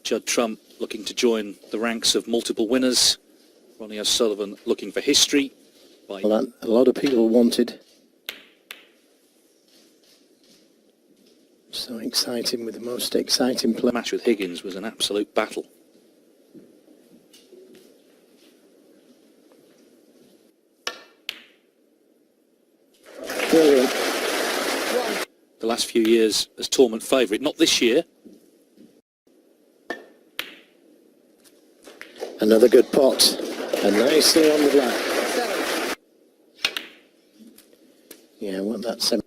Judd Trump looking to join the ranks of multiple winners. Ronnie O'Sullivan looking for history. Well, a lot of people wanted. So exciting, with the most exciting play. The match with Higgins was an absolute battle. Brilliant. The last few years as tournament favourite, not this year. Another good pot, and nicely on the black. Yeah, what that 7.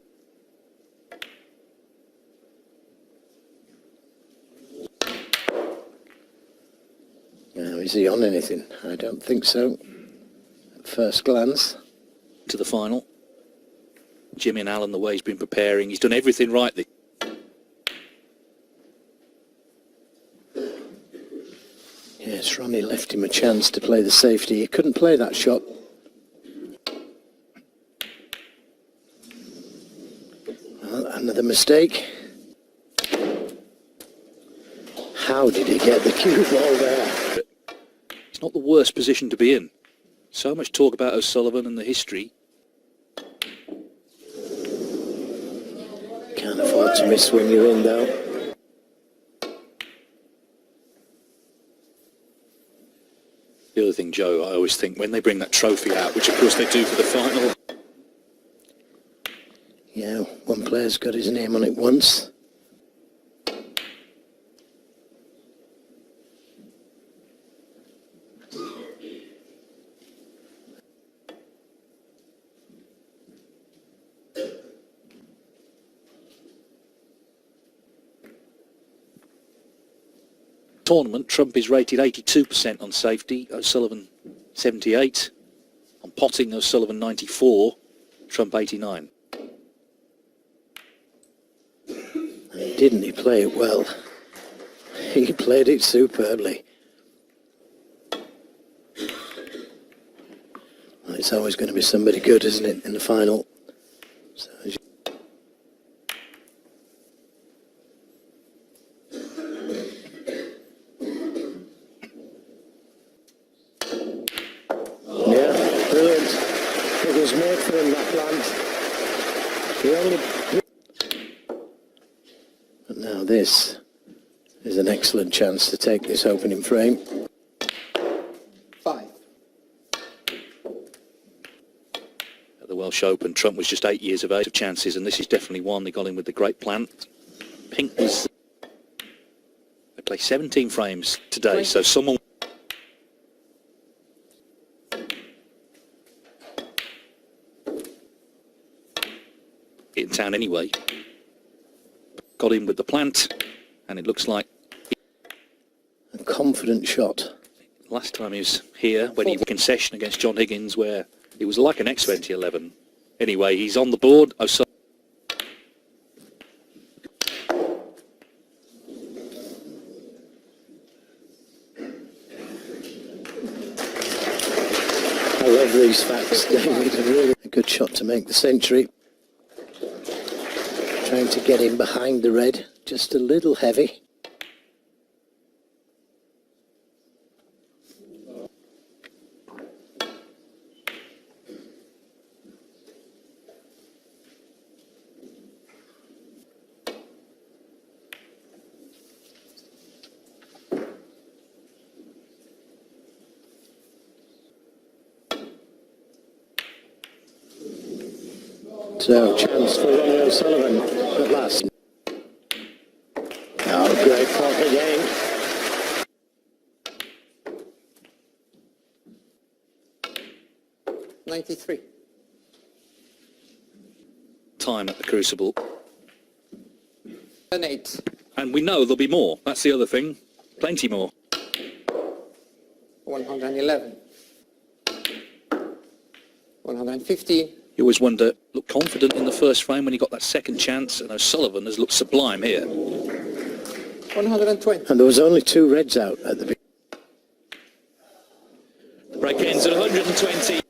Now, is he on anything? I don't think so. At first glance. To the final. Jimmy and Alan, the way he's been preparing, he's done everything right. Yes, Ronnie left him a chance to play the safety. He couldn't play that shot. Well, another mistake. How did he get the cue ball there? It's not the worst position to be in. So much talk about O'Sullivan and the history. Can't afford to miss when you're in, though. The other thing, Joe, I always think when they bring that trophy out, which of course they do for the final. Yeah, one player's got his name on it once. Tournament, Trump is rated 82% on safety, O'Sullivan 78. On potting, O'Sullivan 94, Trump 89. And didn't he play it well? He played it superbly. Well, it's always going to be somebody good, isn't it, in the final? So, made for him, that plant. But now this is an excellent chance to take this opening frame. 5. At the Welsh Open, Trump was just 8 years of age of chances, and this is definitely one. They got in with the great plant. Pink was... They play 17 frames today, so someone... in town anyway. Got in with the plant, and it looks like a confident shot. Last time he was here, when he was concession against John Higgins, where it was like an X2011. Anyway, he's on the board. I love these facts, David. A really good shot to make the century. Trying to get in behind the red, just a little heavy. So, chance for Ronnie O'Sullivan at last. Oh, great pot again. $93. time at the Crucible. An 8. And we know there'll be more. That's the other thing. Plenty more. 111. 115. You always wonder, looked confident in the first frame when he got that second chance, and O'Sullivan has looked sublime here. 120. And there was only 2 reds out at the beginning. Break ends at 120.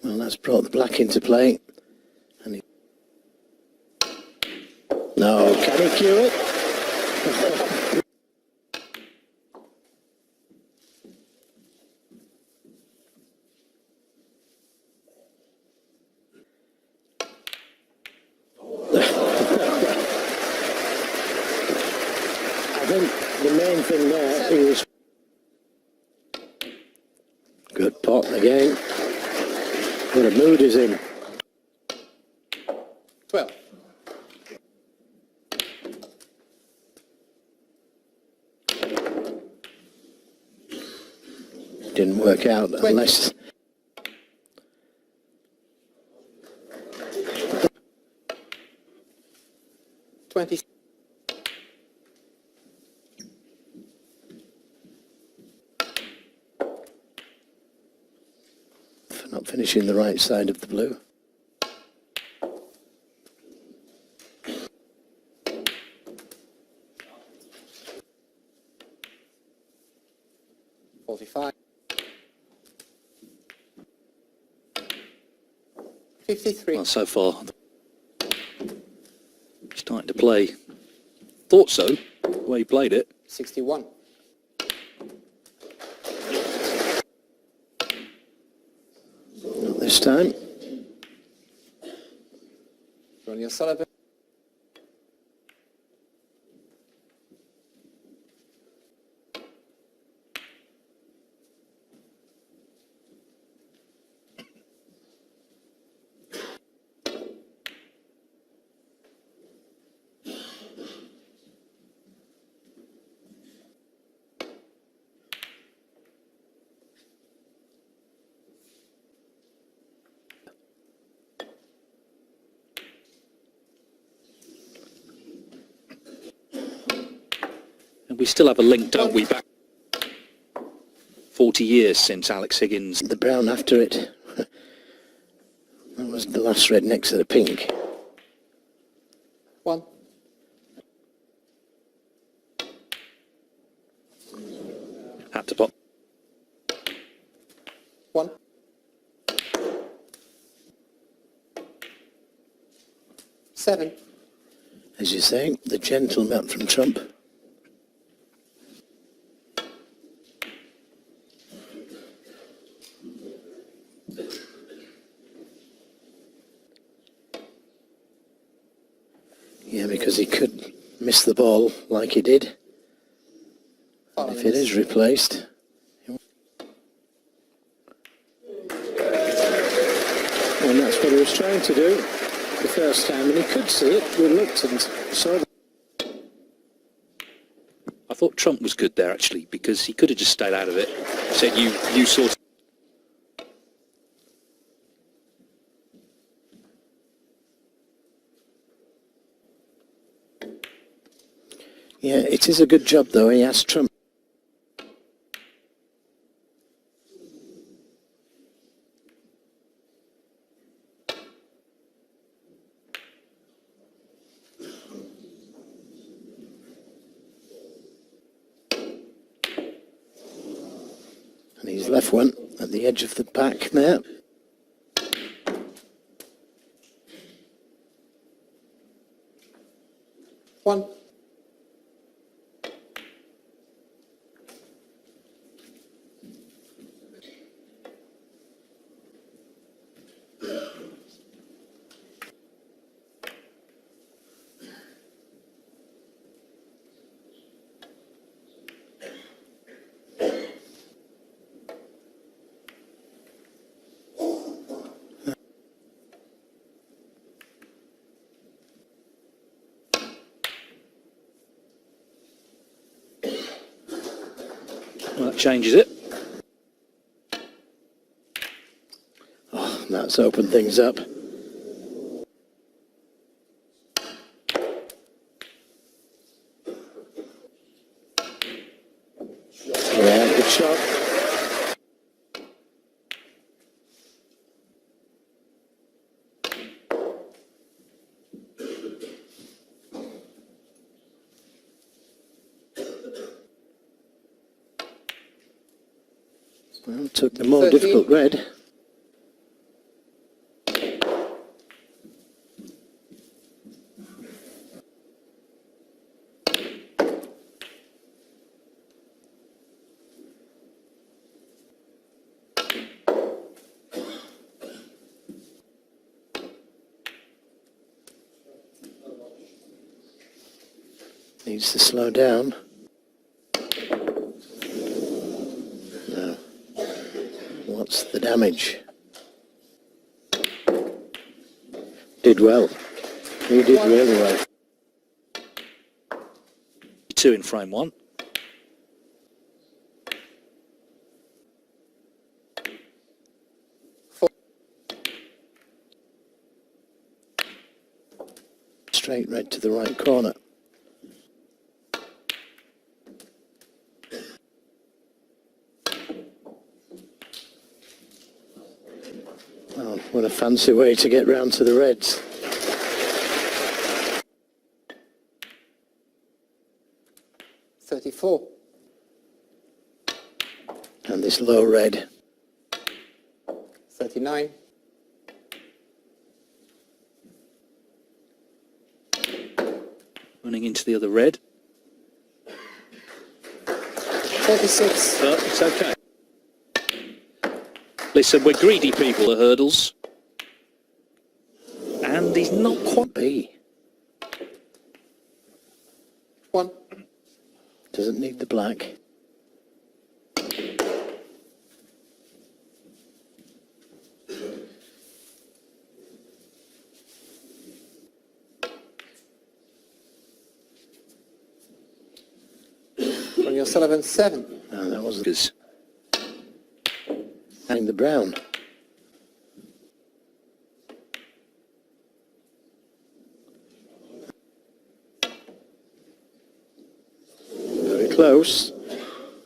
Well, that's brought the black into play. And no, can he cue it? I think the main thing there, he was... Good pot again. What a mood he's in. 12. Didn't work out unless... 20. For not finishing the right side of the blue. $45. 53. Well, so far, starting to play. Thought so, the way he played it. 61. Not this time. Ronnie O'Sullivan. And we still have a link, don't we, back 40 years since Alex Higgins. The brown after it. That was the last red next to the pink. 1. Had to pop. 1. 7. As you say, the gentleman from Trump. Yeah, because he could miss the ball like he did. And if it is replaced... And that's what he was trying to do the first time, and he could see it, reluctant. So I thought Trump was good there, actually, because he could have just stayed out of it. Said, you sort of... yeah, it is a good job, though. He asked Trump. And he's left one at the edge of the pack there. One. Well, that changes it. Oh, that's opened things up. Yeah, good shot. Well, took the more 13. difficult red. Needs to slow down. No. What's the damage? Did well. He did really well. 2 in frame 1. Straight red to the right corner. Oh, what a fancy way to get round to the reds. $34. And this low red. $39. Running into the other red. $36. But it's okay. Listen, we're greedy people at hurdles. And he's not quite... B. 1. Doesn't need the black. Ronnie O'Sullivan, 7. No, that wasn't. Because And the brown. Very close.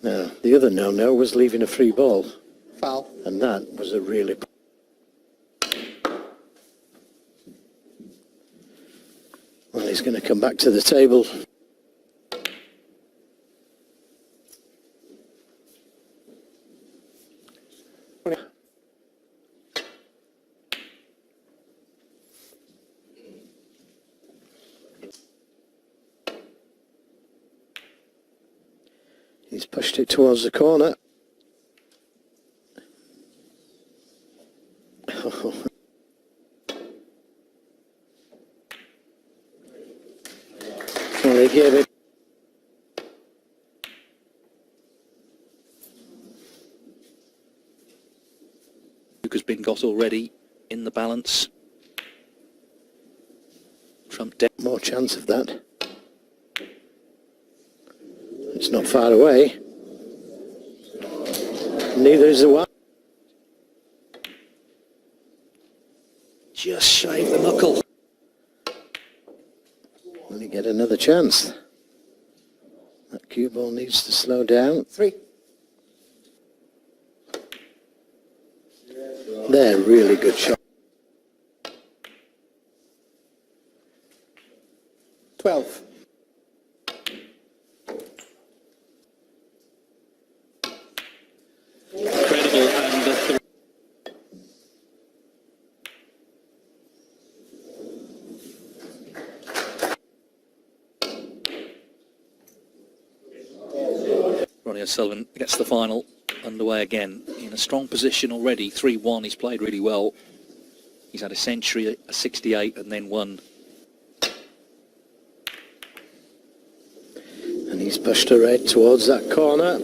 Now, the other no-no was leaving a free ball. Foul. And that was a really... Well, he's going to come back to the table. He's pushed it towards the corner. Well, he gave it. Snooker's been got already in the balance. Trump dead. More chance of that. It's not far away. Neither is the one. Just shave the knuckle. Will he get another chance? That cue ball needs to slow down. 3. There, really good shot. 12. Incredible. And Ronnie O'Sullivan gets the final underway again. In a strong position already. 3-1. He's played really well. He's had a century, a 68, and then one. And he's pushed a red towards that corner.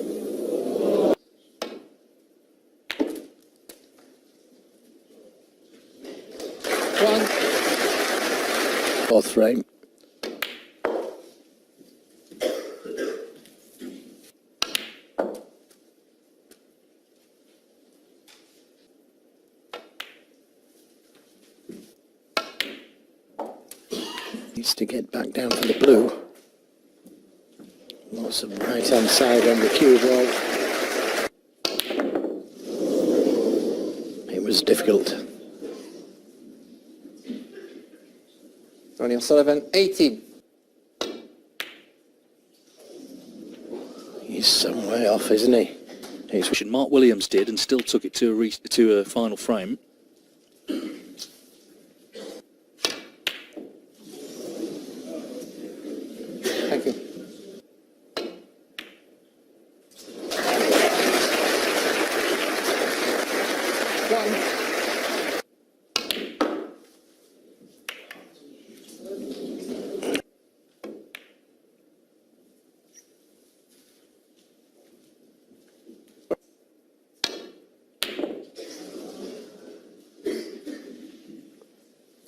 Fourth frame. Needs to get back down for the blue. Lots of right hand side on the cue ball. It was difficult. Ronnie O'Sullivan, 18. He's some way off, isn't he? He's Mark Williams did and still took it to a final frame. Thank you.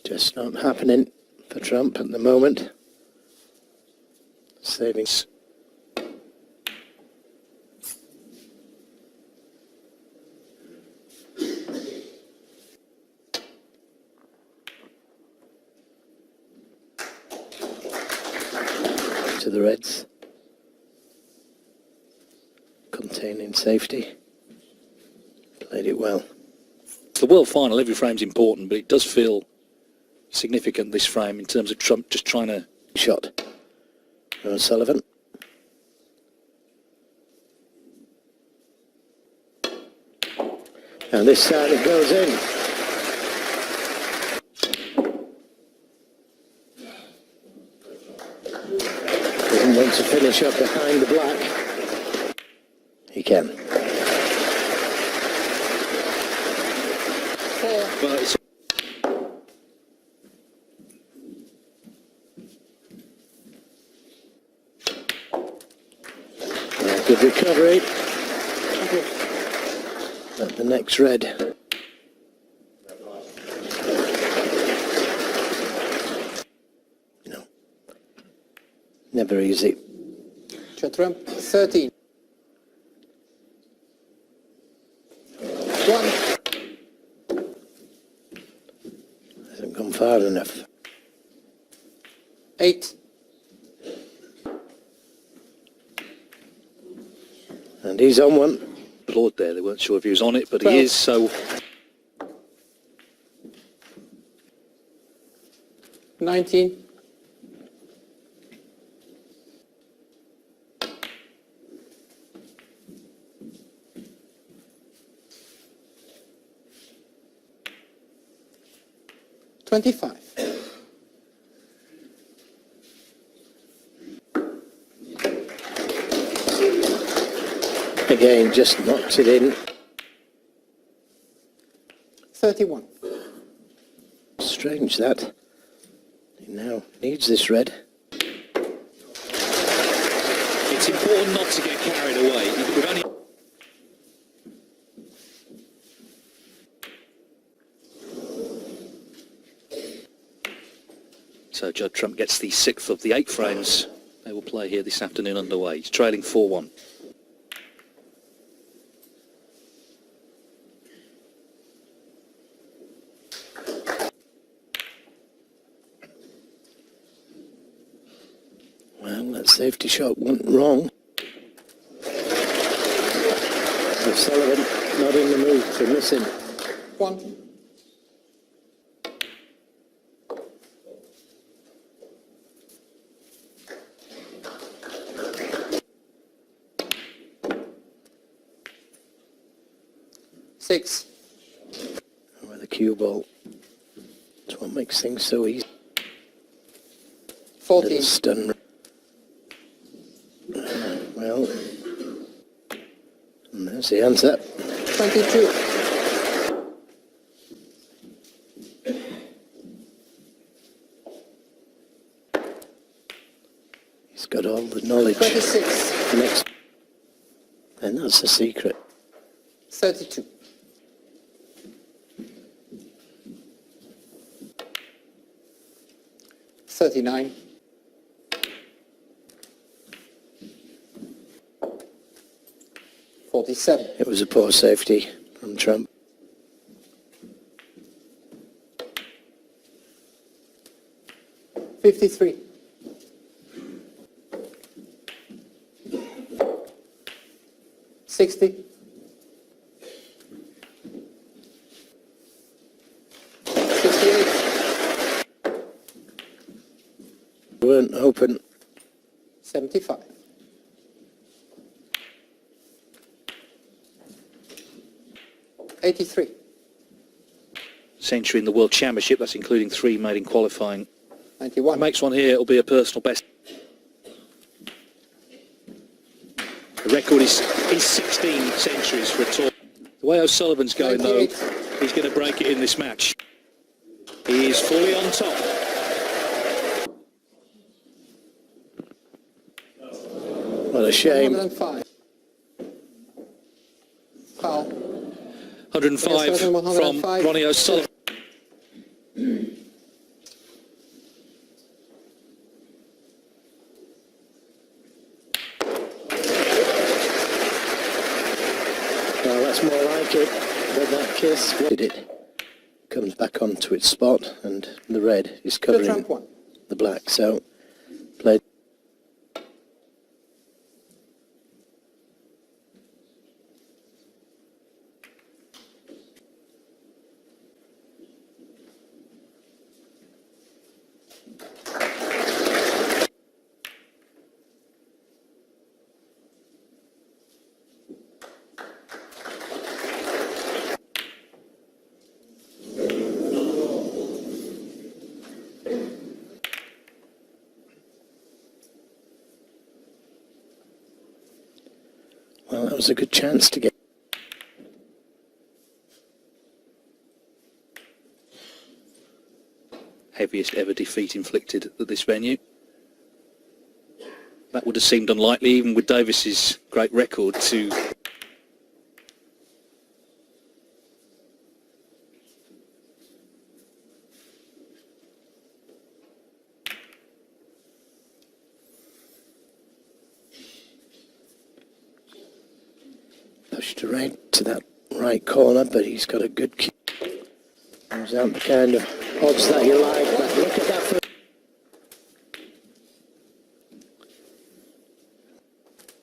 Just not happening for Trump at the moment. Savings. To the Reds. Containing safety. Played it well. The World Final, every frame's important, but it does feel significant, this frame, in terms of Trump just trying to... Shot. O'Sullivan. And this time it goes in. Doesn't want to finish up behind the black. He can. Well, it's... Good recovery. At the next red. No. Never easy. Trump, 13. 1. Hasn't gone far enough. 8. And he's on one. Lord there, they weren't sure if he was on it, but 12. he is, so... 19. 25. Again, just knocks it in. 31. Strange that. He now needs this red. It's important not to get carried away. We've only... So Judd Trump gets the 6th of the 8 frames they will play here this afternoon underway. He's trailing 4-1. Well, that safety shot went wrong. O'Sullivan not in the mood for missing. 1. 6. With a cue ball. That's what makes things so easy. 14. Little stun. Well, and there's the answer. 22. He's got all the knowledge. 26. Next. And that's the secret. 32. 39. 47. It was a poor safety from Trump. 53. 60. 68. Weren't open. 75. 83. Century in the World Championship, that's including 3 made in qualifying. 91. Makes one here, it'll be a personal best. The record is 16 centuries for a tour. The way O'Sullivan's going 98. though, he's going to break it in this match. He is fully on top. What a shame. 105. Foul. 105 from 105. Ronnie O'Sullivan. kiss. Did it? Comes back onto its spot, and the red is Judge covering trump 1. the black. So played. Well, that was a good chance to get. Heaviest ever defeat inflicted at this venue. That would have seemed unlikely, even with Davis's great record, to Pushed right to that right corner, but he's got a good kick. Those aren't the kind of odds that you like, but look at that. First.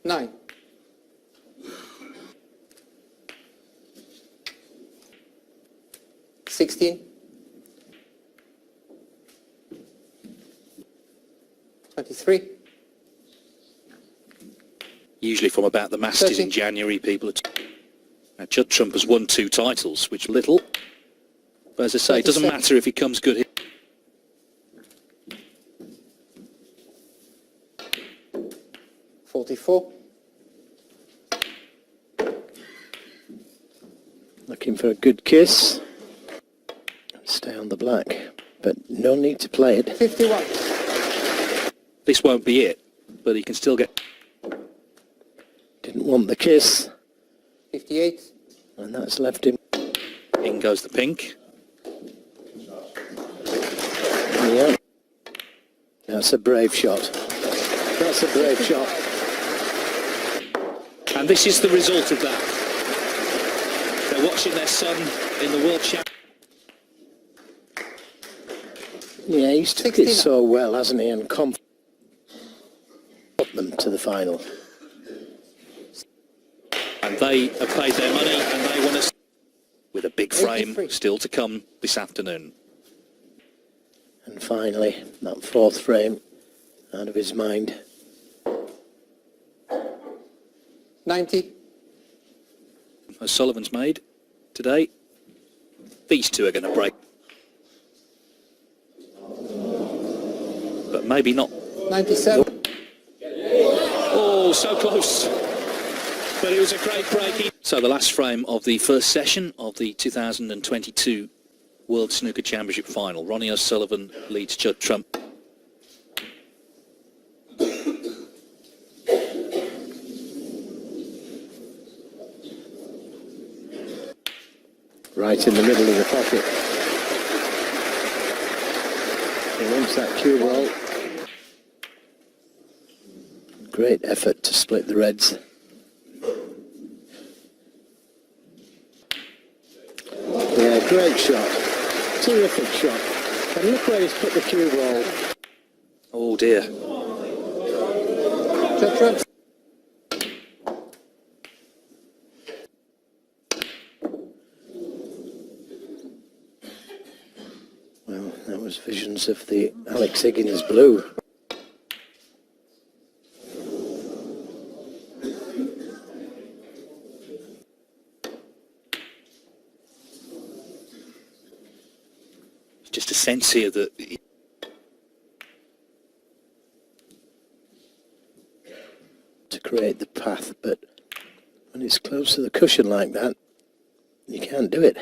9. 16. 23. usually from about the Masters 30. in January, people are... Now, Judd Trump has won 2 titles, which little. But as I say, it doesn't 37. matter if he comes good here. 44. Looking for a good kiss. Stay on the black, but no need to play it. 51. This won't be it, but he can still get... Didn't want the kiss, 58. and that's left him. In goes the pink. Yeah. That's a brave shot. That's a brave shot. And this is the result of that. They're watching their son in the World Championship. Yeah, he's took it so well, hasn't he? And put them to the final. And they have paid their money, and they want to... With a big frame 83. still to come this afternoon. And finally, that 4th frame out of his mind. 90. O'Sullivan's made today. These two are going to break. But maybe not. 97. Oh, so close. But it was a great break. So the last frame of the first session of the 2022 World Snooker Championship final. Ronnie O'Sullivan leads Judd Trump. Right in the middle of the pocket. He wants that cue ball. Great effort to split the reds. Yeah, great shot. Terrific shot. And look where he's put the cue ball. Oh dear. Judge trump. Well, that was visions of the Alex Higgins blue. Just a sense here that to create the path, but when it's close to the cushion like that, you can't do it.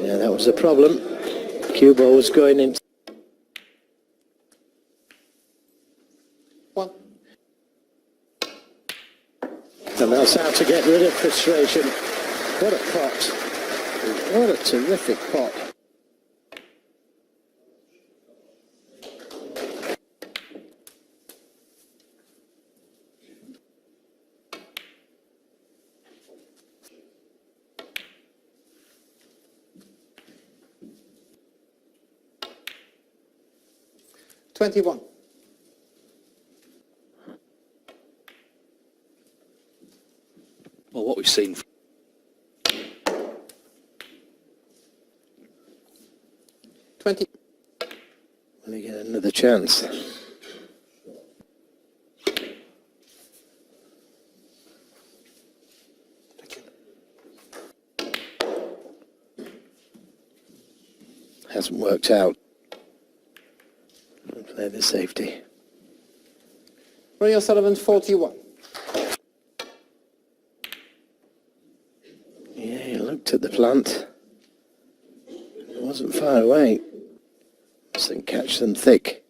Yeah, that was a problem. Cue ball was going in. 1. And that's how to get rid of frustration. What a pot. What a terrific pot. 21. Well, what we've seen. Will he get another chance? Hasn't worked out. We'll play the safety. Ronnie O'Sullivan, 41. Yeah, he looked at the plant. It wasn't far away. Mustn't catch them thick.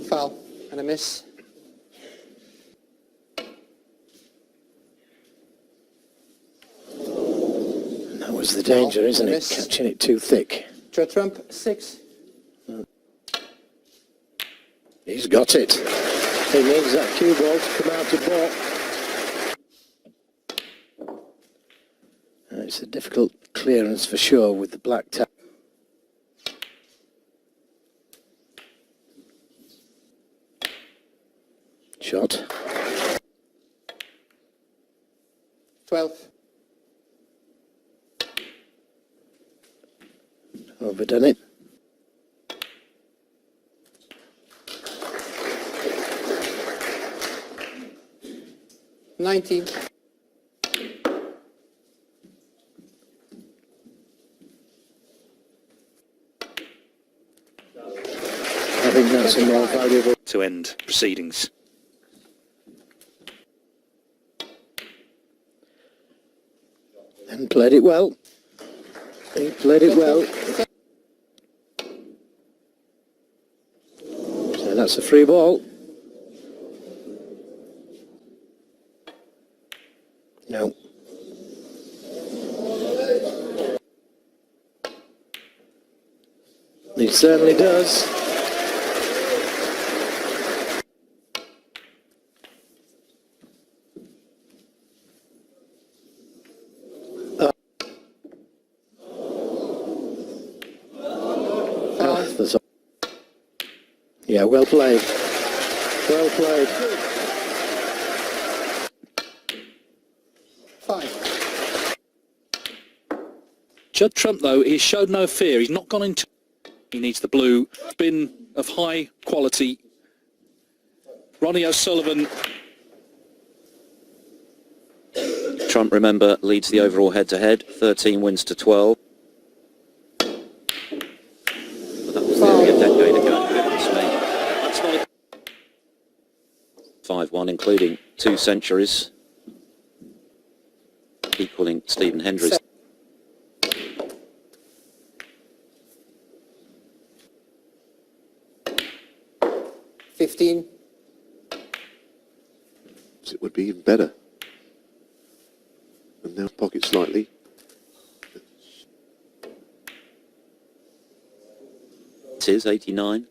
Foul and a miss. And that was the danger, isn't it? Miss. Catching it too thick. Judd Trump, 6. He's got it. He needs that cue ball to come out of ball. It's a difficult clearance for sure with the black tap. Shot. 12. Overdone it. Nineteen. I think that's a more valuable. To end proceedings. And played it well. He played it well. So that's a free ball. No. He certainly does. Yeah, well played. Well played. 5. Judd Trump, though, he showed no fear. He's not gone into... He needs the blue. Spin of high quality. Ronnie O'Sullivan. Trump, remember, leads the overall head-to-head, 13 wins to 12. But that was nearly a decade ago, goodness me. That's not 5-1, including 2 centuries, equaling Stephen Hendry's. 15. It would be even better. And now pocket slightly. It is 89.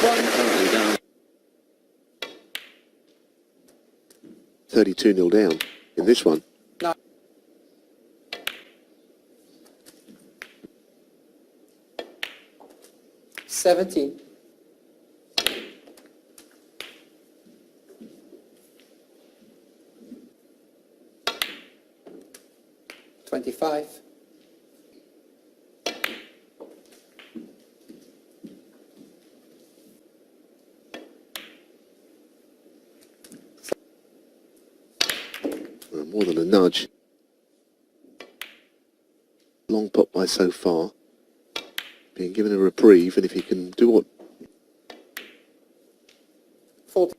Currently down. 32-0 down in this one. 17. 25. 'More than a nudge. Long pot by so far. Being given a reprieve, and if he can do what... 40.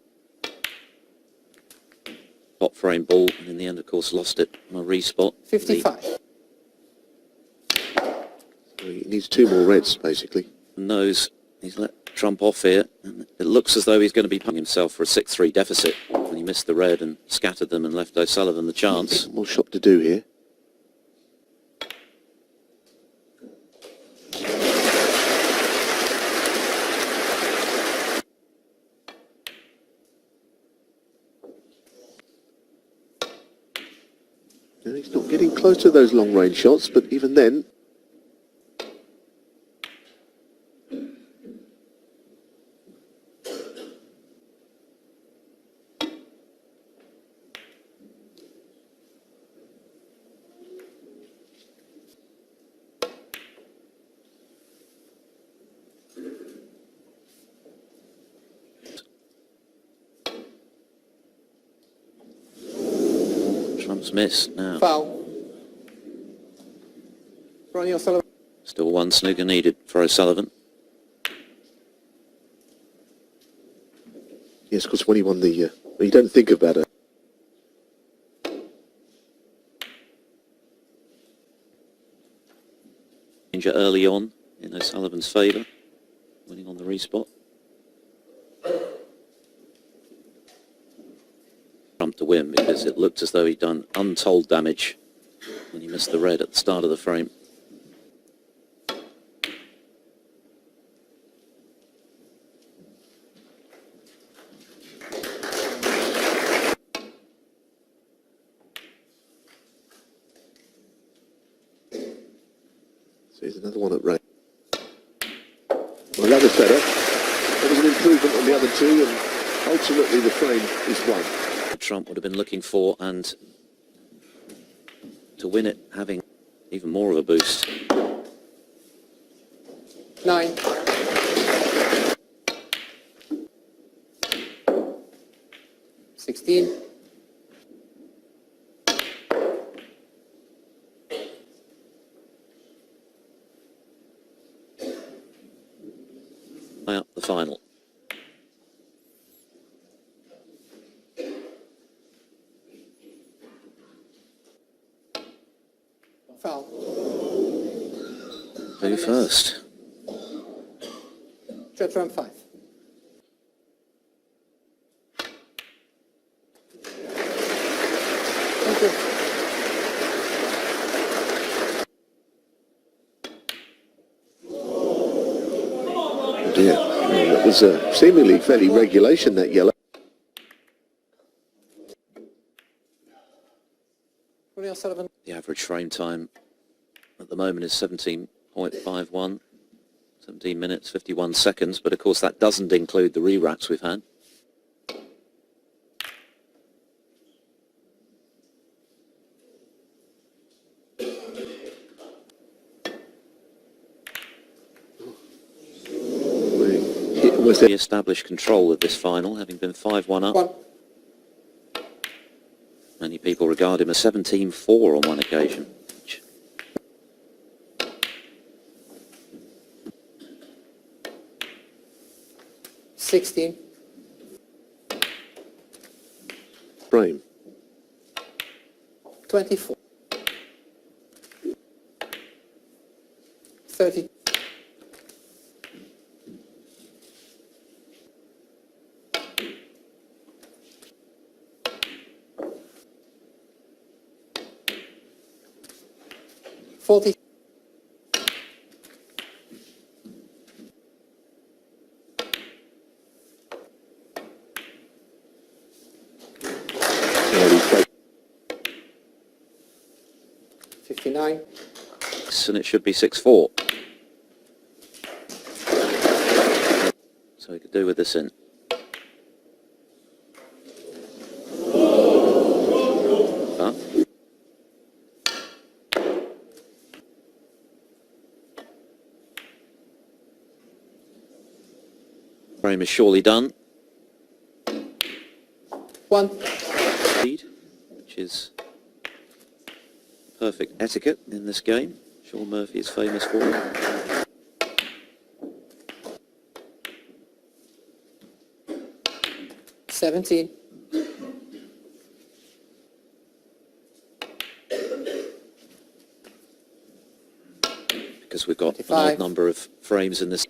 Hot frame ball, and in the end, of course, lost it on a respot. 55. He needs 2 more reds, basically. Knows he's let Trump off here, and it looks as though he's going to be punting himself for a 6-3 deficit when he missed the red and scattered them and left O'Sullivan the chance. More shot to do here. No, he's not getting close to those long-range shots, but even then... Trump's missed now. Foul. Ronnie O'Sullivan. Still one snooker needed for O'Sullivan. Yes, because when he won the... you don't think about it. Danger early on in O'Sullivan's favour, winning on the respot. Trump to win because it looked as though he'd done untold damage when he missed the red at the start of the frame. So here's another one at range. Well, that was better. That was an improvement on the other two, and ultimately the frame is won. Trump would have been looking for, and to win it having even more of a boost. 9. 16. High up the final. Foul. Who first? Judd Trump 5. Thank you. Oh dear. Well, that was seemingly fairly regulation, that yellow. Ronnie O'Sullivan. The average frame time at the moment is 17.51, 17 minutes, 51 seconds, but of course that doesn't include the re-wraps we've had. Was there... Re-established control of this final, having been 5-1 up. 1. Many people regard him as 17-4 on one occasion. 16. frame? 24. 30. 40. 59. And it should be 6-4. So he could do with this in. But frame is surely done. 1. Lead, which is perfect etiquette in this game. Sean Murphy is famous for it. $17. Because we've got an 25. odd number of frames in this.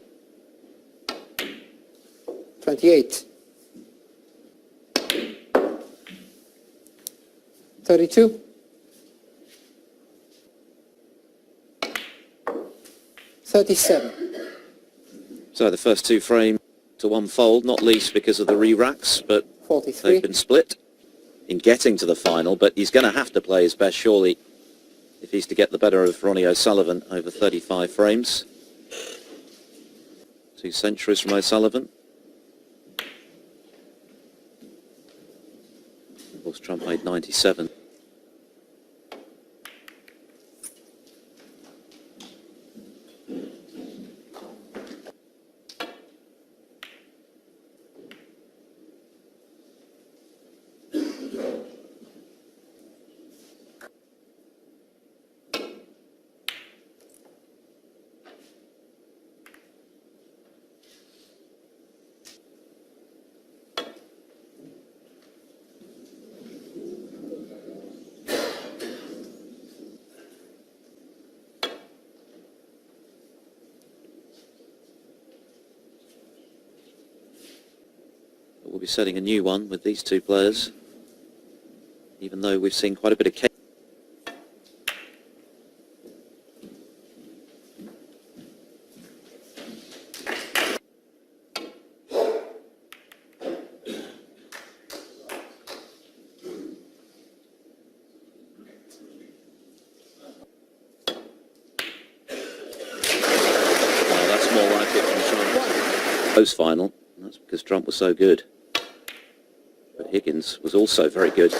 28. 32. 37. So the first two frame to one fold, not least because of the re-racks, but 43. they've been split in getting to the final, but he's going to have to play his best, surely, if he's to get the better of Ronnie O'Sullivan over 35 frames. 2 centuries from O'Sullivan. Of course, Trump made 97. We'll be setting a new one with these two players, even though we've seen quite a bit of cake. That's more like it from Trump. Post final, and that's because Trump was so good. But Higgins was also very good.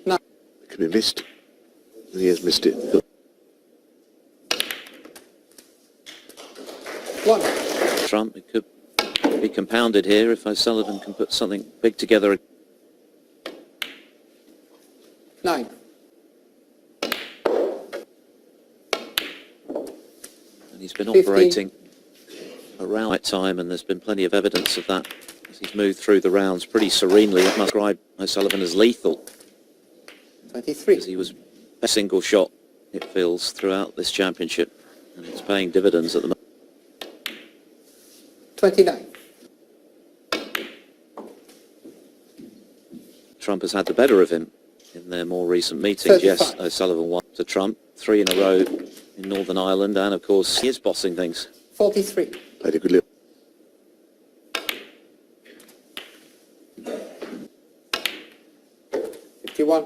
No. It could be missed. And he has missed it. 1. Trump, it could be compounded here if O'Sullivan can put something big together. 9. And he's been 15. operating around that time, and there's been plenty of evidence of that as he's moved through the rounds pretty serenely. It must describe O'Sullivan as lethal, 23. as he was a single shot, it feels, throughout this championship, and it's paying dividends at the moment. 29. Trump has had the better of him in their more recent meetings. 35. Yes, O'Sullivan won to Trump, 3 in a row in Northern Ireland, and of course he is bossing things. 43. Played a good little. Fifty-one.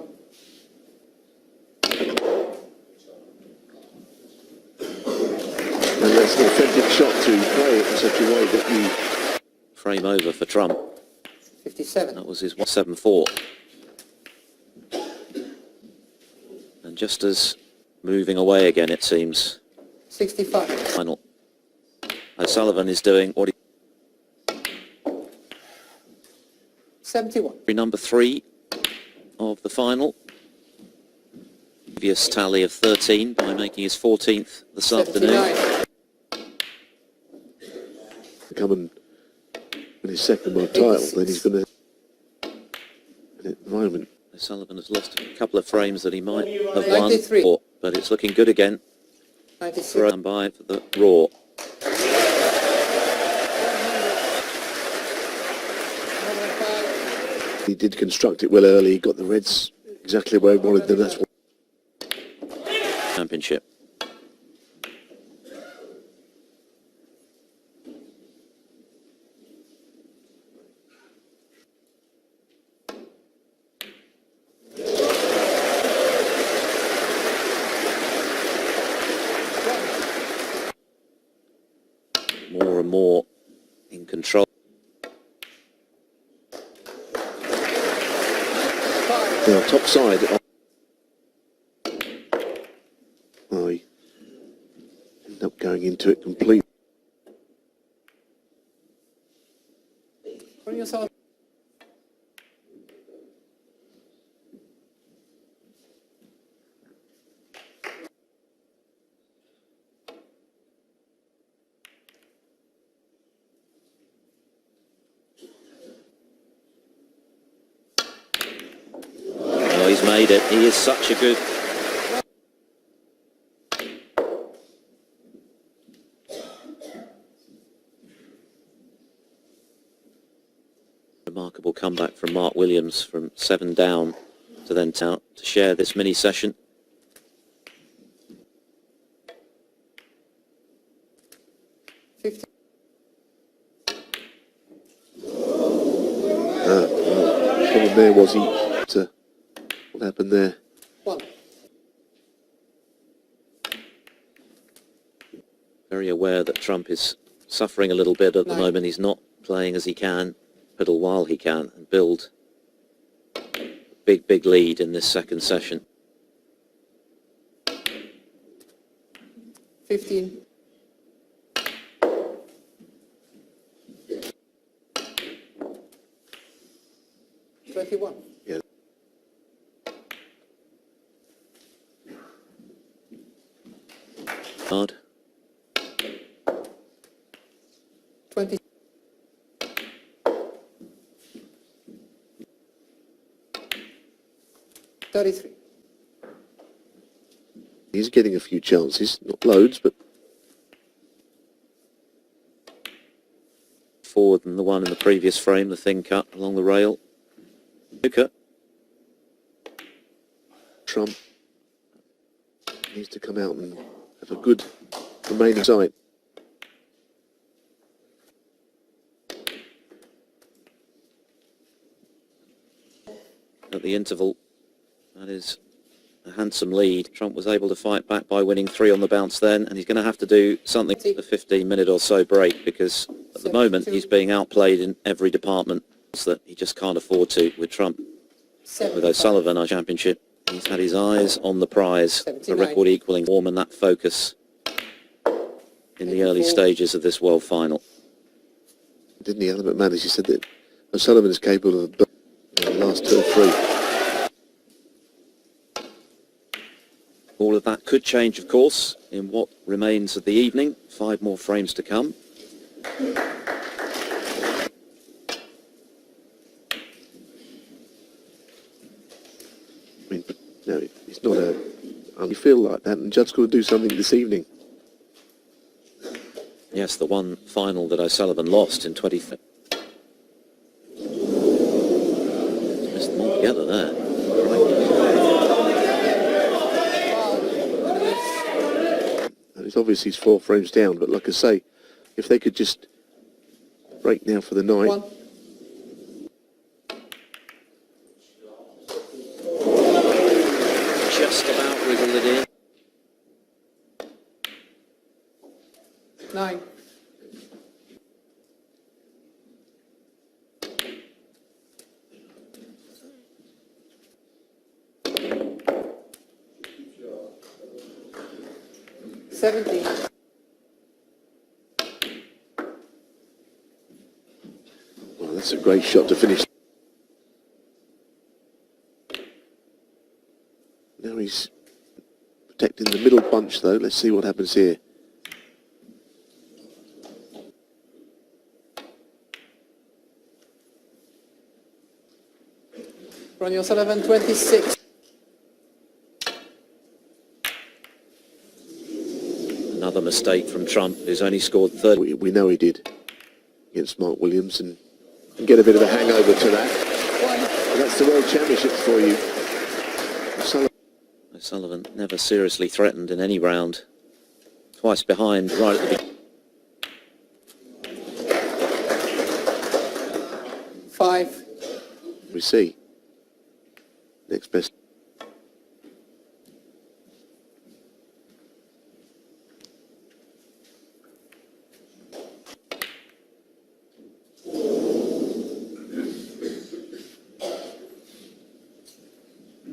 And that's an authentic shot to play it in such a way that you... Frame over for Trump. 57. That was his 174. And just as moving away again, it seems. 65. Final. O'Sullivan is doing what 71. he... Number 3 of the final. Previous tally of 13 by making his 14th this afternoon. 79. Come and win his second world title, then he's going to... At the moment, O'Sullivan has lost a couple of frames that he might have won, 93. but it's looking good again. 96. Thrown by for the Raw. he did construct it well early. He got the Reds exactly where he wanted them. That's what... Championship. More and more in control. Now, top side. Oh, he ended up going into it completely. Put yourself. Oh, he's made it. He is such a good... Remarkable comeback from Mark Williams from 7 down to then out to share this mini session. problem there was what happened there? 1. Very aware that Trump is suffering a little bit at the moment. He's not playing as he can, pedal while he can, and build a big lead in this second session. 15. $21. Yeah. Hard. 20. $33. He's getting a few chances, not loads, but Forward than the one in the previous frame, the thin cut along the rail. Snooker. Trump needs to come out and have a good remaining sight. At the interval, that is a handsome lead. Trump was able to fight back by winning 3 on the bounce then, and he's going to have to do something for the 15-minute or so break, because at the moment he's being outplayed in every department that he just can't afford to with Trump. With O'Sullivan, our championship, he's had his eyes on the prize, the record equaling form, and that focus in the early stages of this world final. Didn't he, Alan McManus? He said that O'Sullivan is capable of the last 2 or 3. All of that could change, of course, in what remains of the evening. 5 more frames to come. I mean, no, it's not a... You feel like that, and Judd's got to do something this evening. Yes, the one final that O'Sullivan lost in 20... Missed them all together there. And it's obviously he's 4 frames down, but like I say, if they could just break now for the night... 1. Just about wiggled it in. 9. $17. Well, that's a great shot to finish. Now he's protecting the middle bunch, though. Let's see what happens here. Ronnie O'Sullivan, 26. Another mistake from Trump, who's only scored 30. We know he did against Mark Williams, and get a bit of a hangover to that. And that's the World Championships for you. O'Sullivan never seriously threatened in any round. Twice behind right at the beginning. 5. We see. Next best.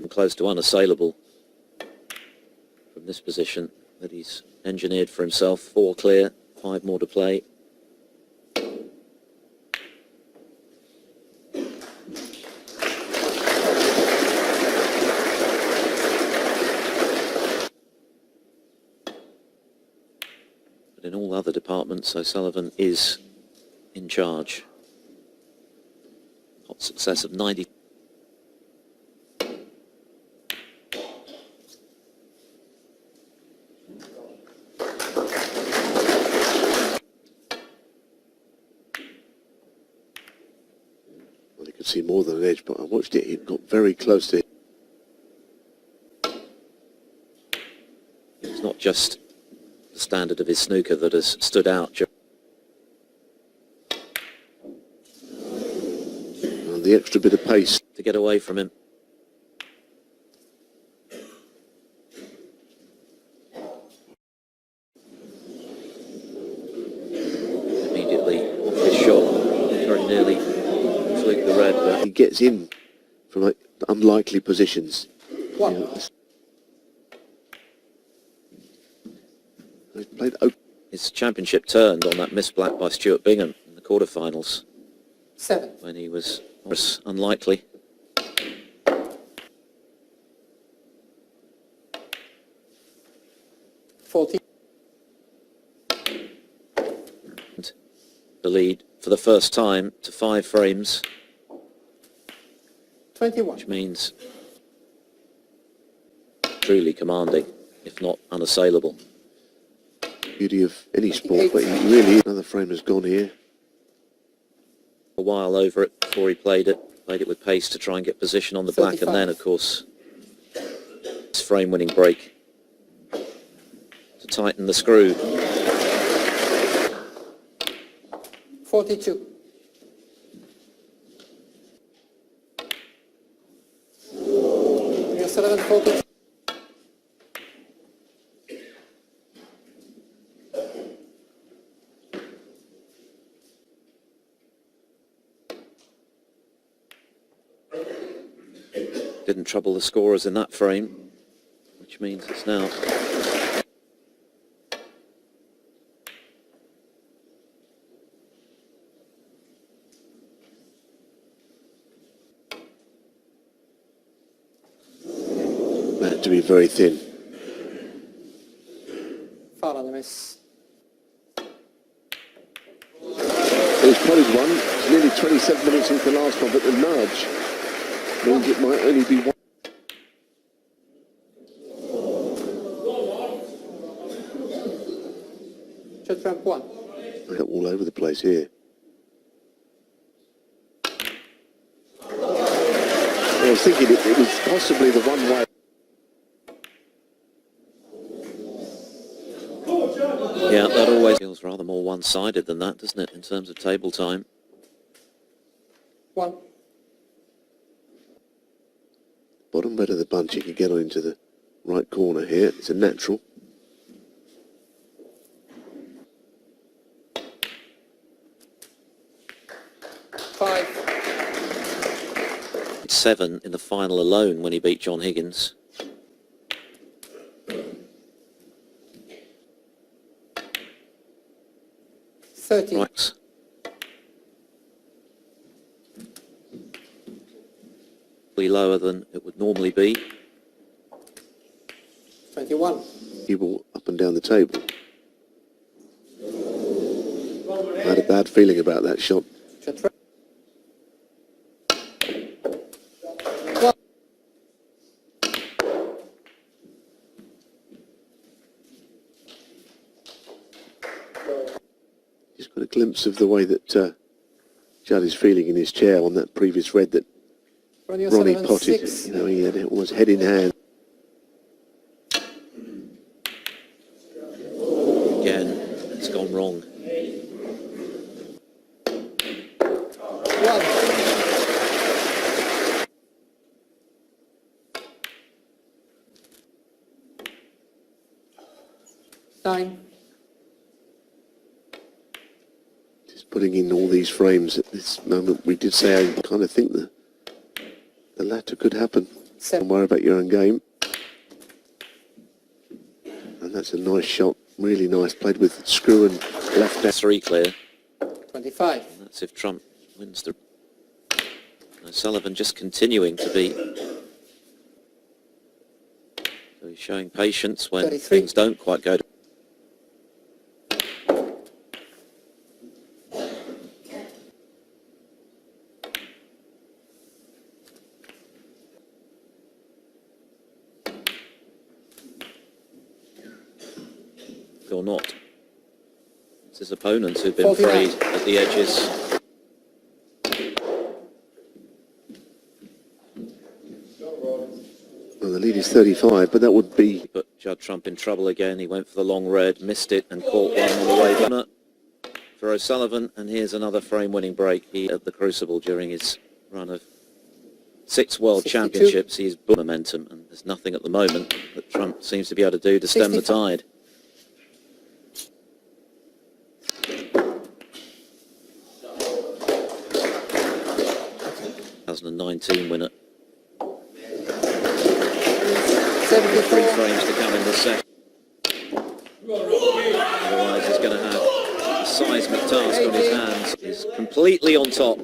Close to unassailable from this position that he's engineered for himself. 4 clear, 5 more to play. But in all other departments, O'Sullivan is in charge. Hot success of 90. See more than an edge, but I watched it. It got very close to it. It's not just the standard of his snooker that has stood out. Well, the extra bit of pace. to get away from him. Immediately off his shot, very nearly fluked the red, but He gets in from like unlikely positions. One. You know, he's played open. his championship turned on that missed black by Stuart Bingham in the quarterfinals 7. when he was unlikely. Fourteen. The lead for the first time to 5 frames, 21. which means truly commanding, if not unassailable. Beauty of any sport, but he really, another frame has gone here. A while over it before he played it with pace to try and get position on the black, and then of course this frame winning break to tighten the screw. 42. Yes, 11, 42. Didn't trouble the scorers in that frame, which means it's now That to be very thin. Foul on the miss. He's potted one. It's nearly 27 minutes since the last one, but the nudge means it might only be one. Shot ramp 1. They're all over the place here. I was thinking it was possibly the one way. yeah, that always feels rather more one-sided than that, doesn't it, in terms of table time? 1. Bottom bit of the bunch, you can get on into the right corner here. It's a natural. Five. 7 in the final alone when he beat John Higgins. Thirty. Right. Lower than it would normally be. 21. You ball up and down the table. I had a bad feeling about that shot. Shot ramp. 1. Just got a glimpse of the way that Judd is feeling in his chair on that previous red that Ronnie Ronnie O'Sullivan, potted. 6. You know, he had it almost head in hand. Again, it's gone wrong. 1. Nine. Just putting in all these frames at this moment. We did say I kind of think the latter could happen. Don't 7. worry about your own game. And that's a nice shot. Really nice. Played with screw and left down. 3 clear. 25. And that's if Trump wins the... Sullivan just continuing to be... So he's showing patience when 33. things don't quite go to... or not. It's his opponents who've been 49. frayed at the edges. Well, the lead is 35, but that would be... He put Judd Trump in trouble again. He went for the long red, missed it and caught one on the way down for O'Sullivan. And here's another frame-winning break. He at the Crucible during his run of 6 World 62. Championships. He's built momentum, and there's nothing at the moment that Trump seems to be able to do to stem the 65. tide. ...2019 winner. 74. 3 frames to come in this set. Otherwise he's going to have a seismic task on his hands. He's completely on top.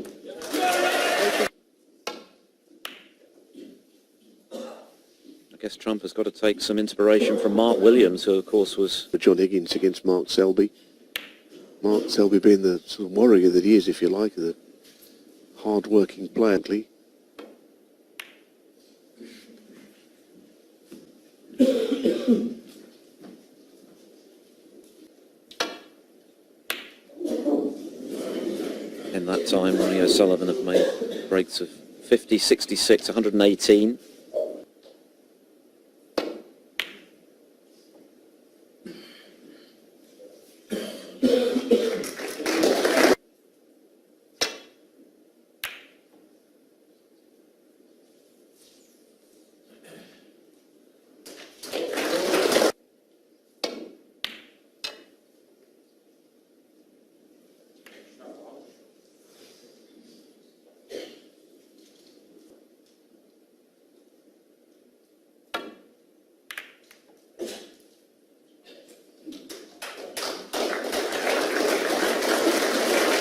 I guess Trump has got to take some inspiration from Mark Williams, who of course was... John Higgins against Mark Selby. Mark Selby being the sort of warrior that he is, if you like, the hard-working player. In that time, Ronnie O'Sullivan have made breaks of 50, 66, 118.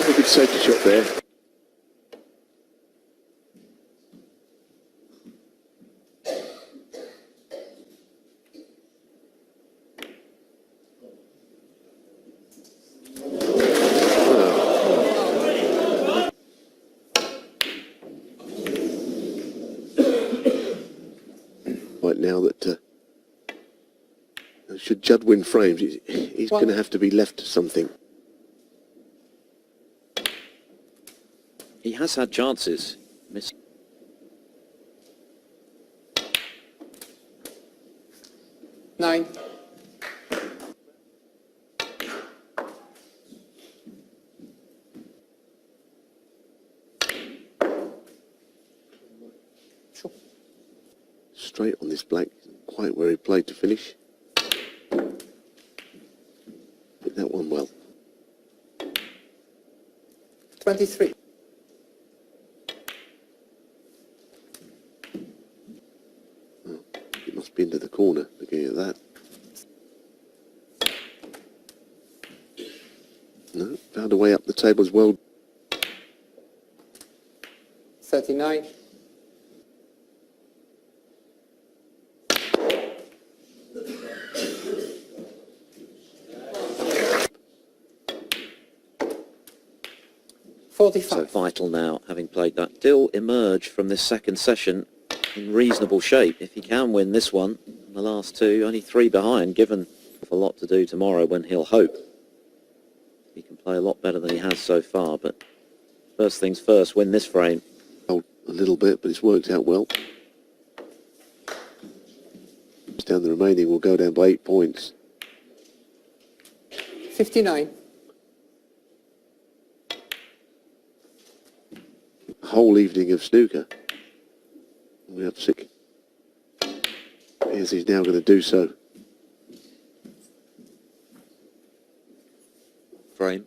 A good safety shot there. Right now that should Judd win frames, he's going to have to be left to something. He has had chances. Miss. Nine. Sure. Straight on this black, quite where he played to finish. Hit that one well. 23. It must be into the corner, looking at that. No, found a way up the table as well. 39. So 45. vital now, having played that. Still emerge from this second session in reasonable shape. If he can win this one, and the last two, only 3 behind, given a lot to do tomorrow when he'll hope he can play a lot better than he has so far. But first things first, win this frame. A little bit, but it's worked out well. Down the remaining, will go down by 8 points. 59. Whole evening of snooker. We have sick. Yes, he's now going to do so. Frame.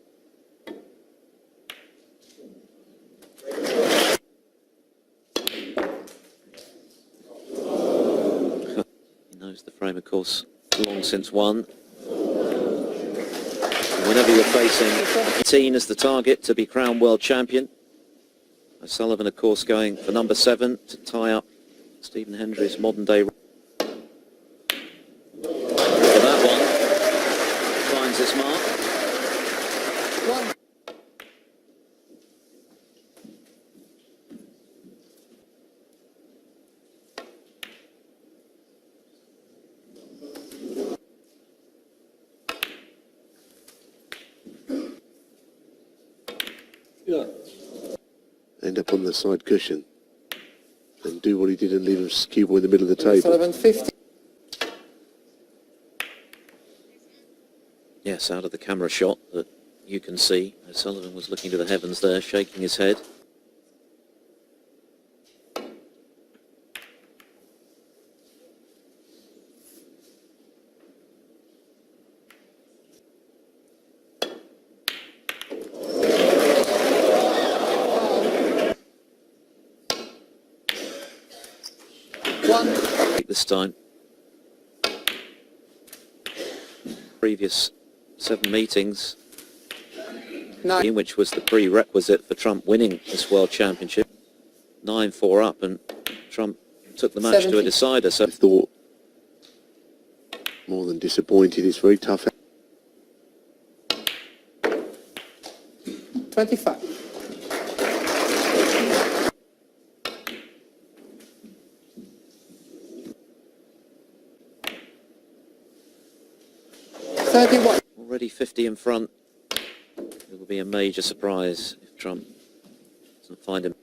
He knows the frame, of course, long since won. Whenever you're facing 18 as the target to be crowned world champion, O'Sullivan, of course, going for number 7 to tie up Stephen Hendry's modern-day. For that one, finds its mark. 1. End up on the side cushion and do what he did and leave him skew in the middle of the table. 7, 50. Yes, out of the camera shot that you can see, O'Sullivan was looking to the heavens there, shaking his head. this time. Previous 7 meetings, 9, which was the prerequisite for Trump winning this World Championship. 9-4 up, and Trump took the match to a 70. decider. So I thought more than disappointed. It's very tough. 25. already 50 in front. It will be a major surprise if Trump doesn't find him.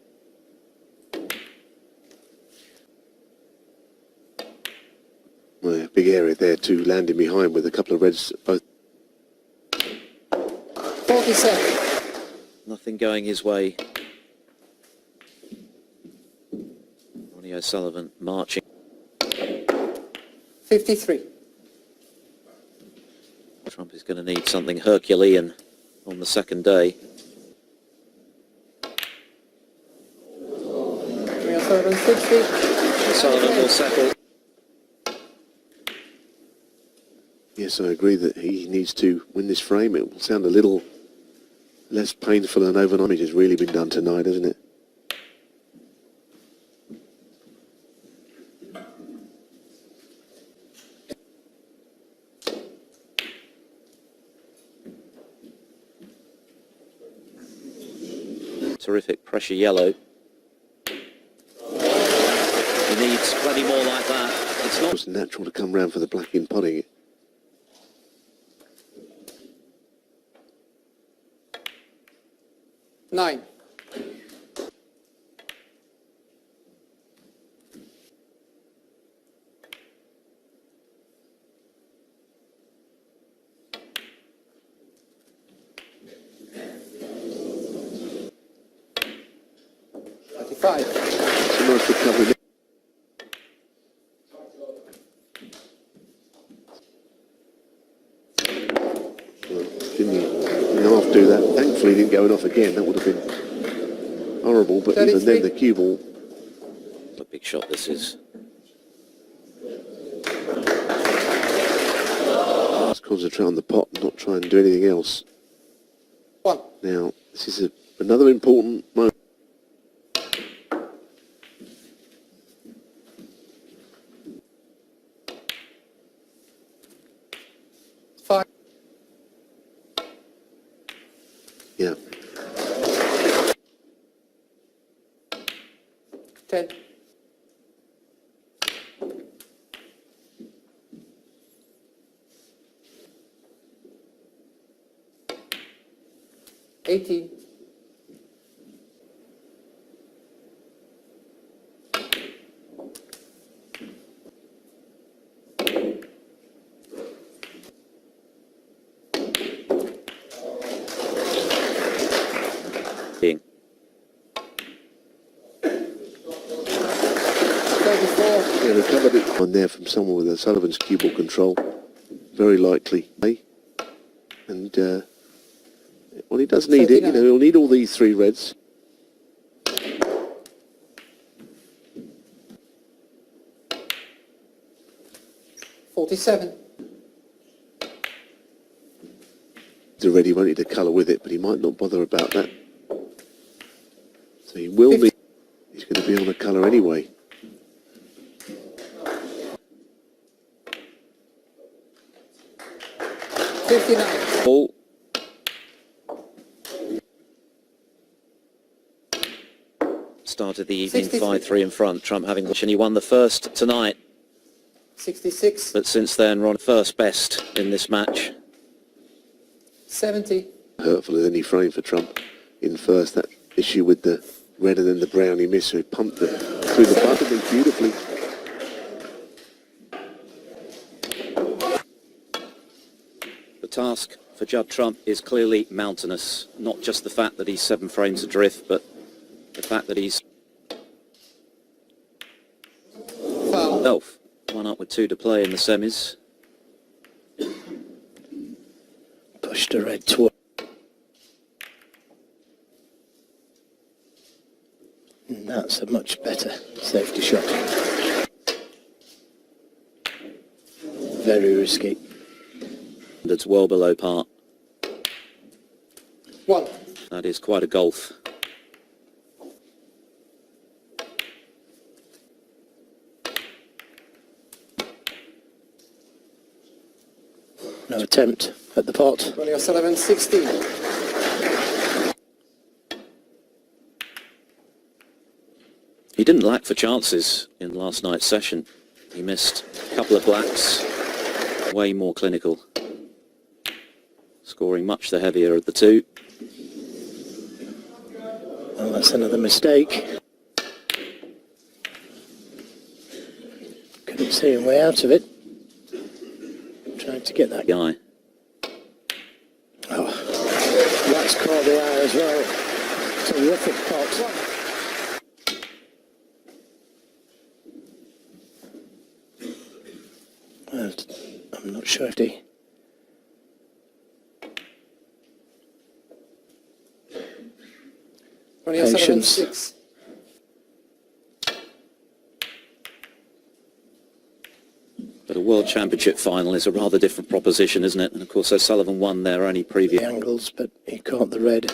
Well, big area there too, landing behind with a couple of reds both. 47. Nothing going his way. Ronnie O'Sullivan marching. 53. Trump is going to need something Herculean on the second day. O'Sullivan 60. O'Sullivan will settle. Yes, I agree that he needs to win this frame. It will sound a little less painful than overnight. It has really been done tonight, hasn't it? Terrific pressure yellow. He needs plenty more like that. It's It not was natural to come round for the black in putting it. Nine. Five. It's a nice recovery. Well, didn't half do that. Thankfully, he didn't go off again. That would have been horrible. But even then, the cue ball. a big shot this is. Just concentrate on the pot and not try and do anything else. One. Now, this is another important moment. Five. Yeah. 10. $18. Being 34. Yeah, recovered it on there from someone with a Sullivan's cue ball control. Very likely. And, well, he does need it. You know, he'll need all these three reds. $47. He's already wanted to colour with it, but he might not bother about that. So he will need... He's going to be on a colour anyway. $59. ball. Started the evening 63. 5-3 in front. Trump having and he won the first tonight, 66. but since then Ron first best in this match. 70. Hurtful as any frame for Trump in first. That issue with the red and then the brown he missed, so he pumped it through the button beautifully. The task for Judd Trump is clearly mountainous. Not just the fact that he's 7 frames adrift, but the fact that he's Foul. one up with 2 to play in the semis. Pushed a red toward. And that's a much better safety shot. very risky. That's well below par. 1. That is quite a golf. No attempt at the pot. Ronnie O'Sullivan, 16. He didn't lack for chances in last night's session. He missed a couple of blacks, way more clinical, scoring much the heavier of the two. Well, that's another mistake. Couldn't see a way out of it. Tried to get that guy. Guy. Oh, that's caught the eye as well. Terrific pot. I'm not sure if he... Ronnie O'Sullivan, Patience. 6. But a World Championship final is a rather different proposition, isn't it? And of course O'Sullivan won their only previous. the angles, but he caught the red.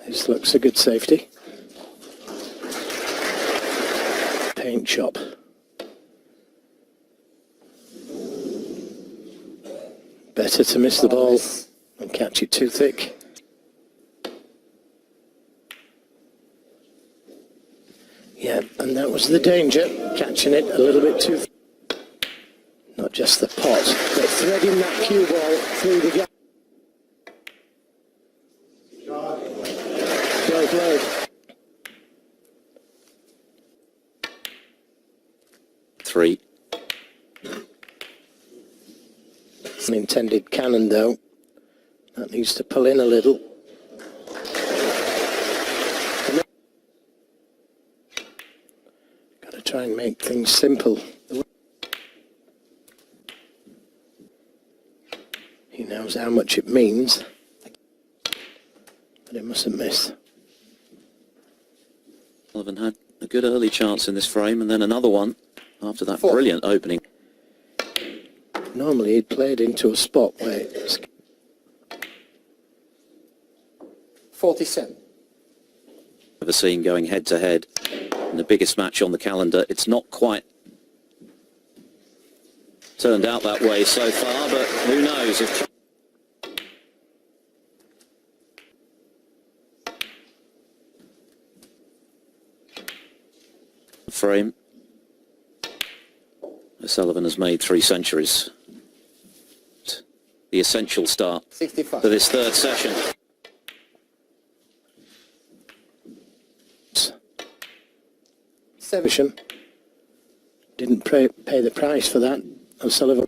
This looks a good safety. Paint shop. Better to miss the ball and catch it too thick. Yeah, and that was the danger, catching it a little bit too thick. Not just the pot, but threading that cue ball through the gap. Well played. Three. Unintended cannon though. That needs to pull in a little. Got to try and make things simple. He knows how much it means, but he mustn't miss. Sullivan had a good early chance in this frame and then another one after that 4. brilliant opening. Normally he'd played into a spot where it's 47. Ever seen going head to head in the biggest match on the calendar. It's not quite turned out that way so far, but who knows if frame. O'Sullivan has made 3 centuries. The essential start 65. to this third session. Seven. Didn't pay the price for that, O'Sullivan.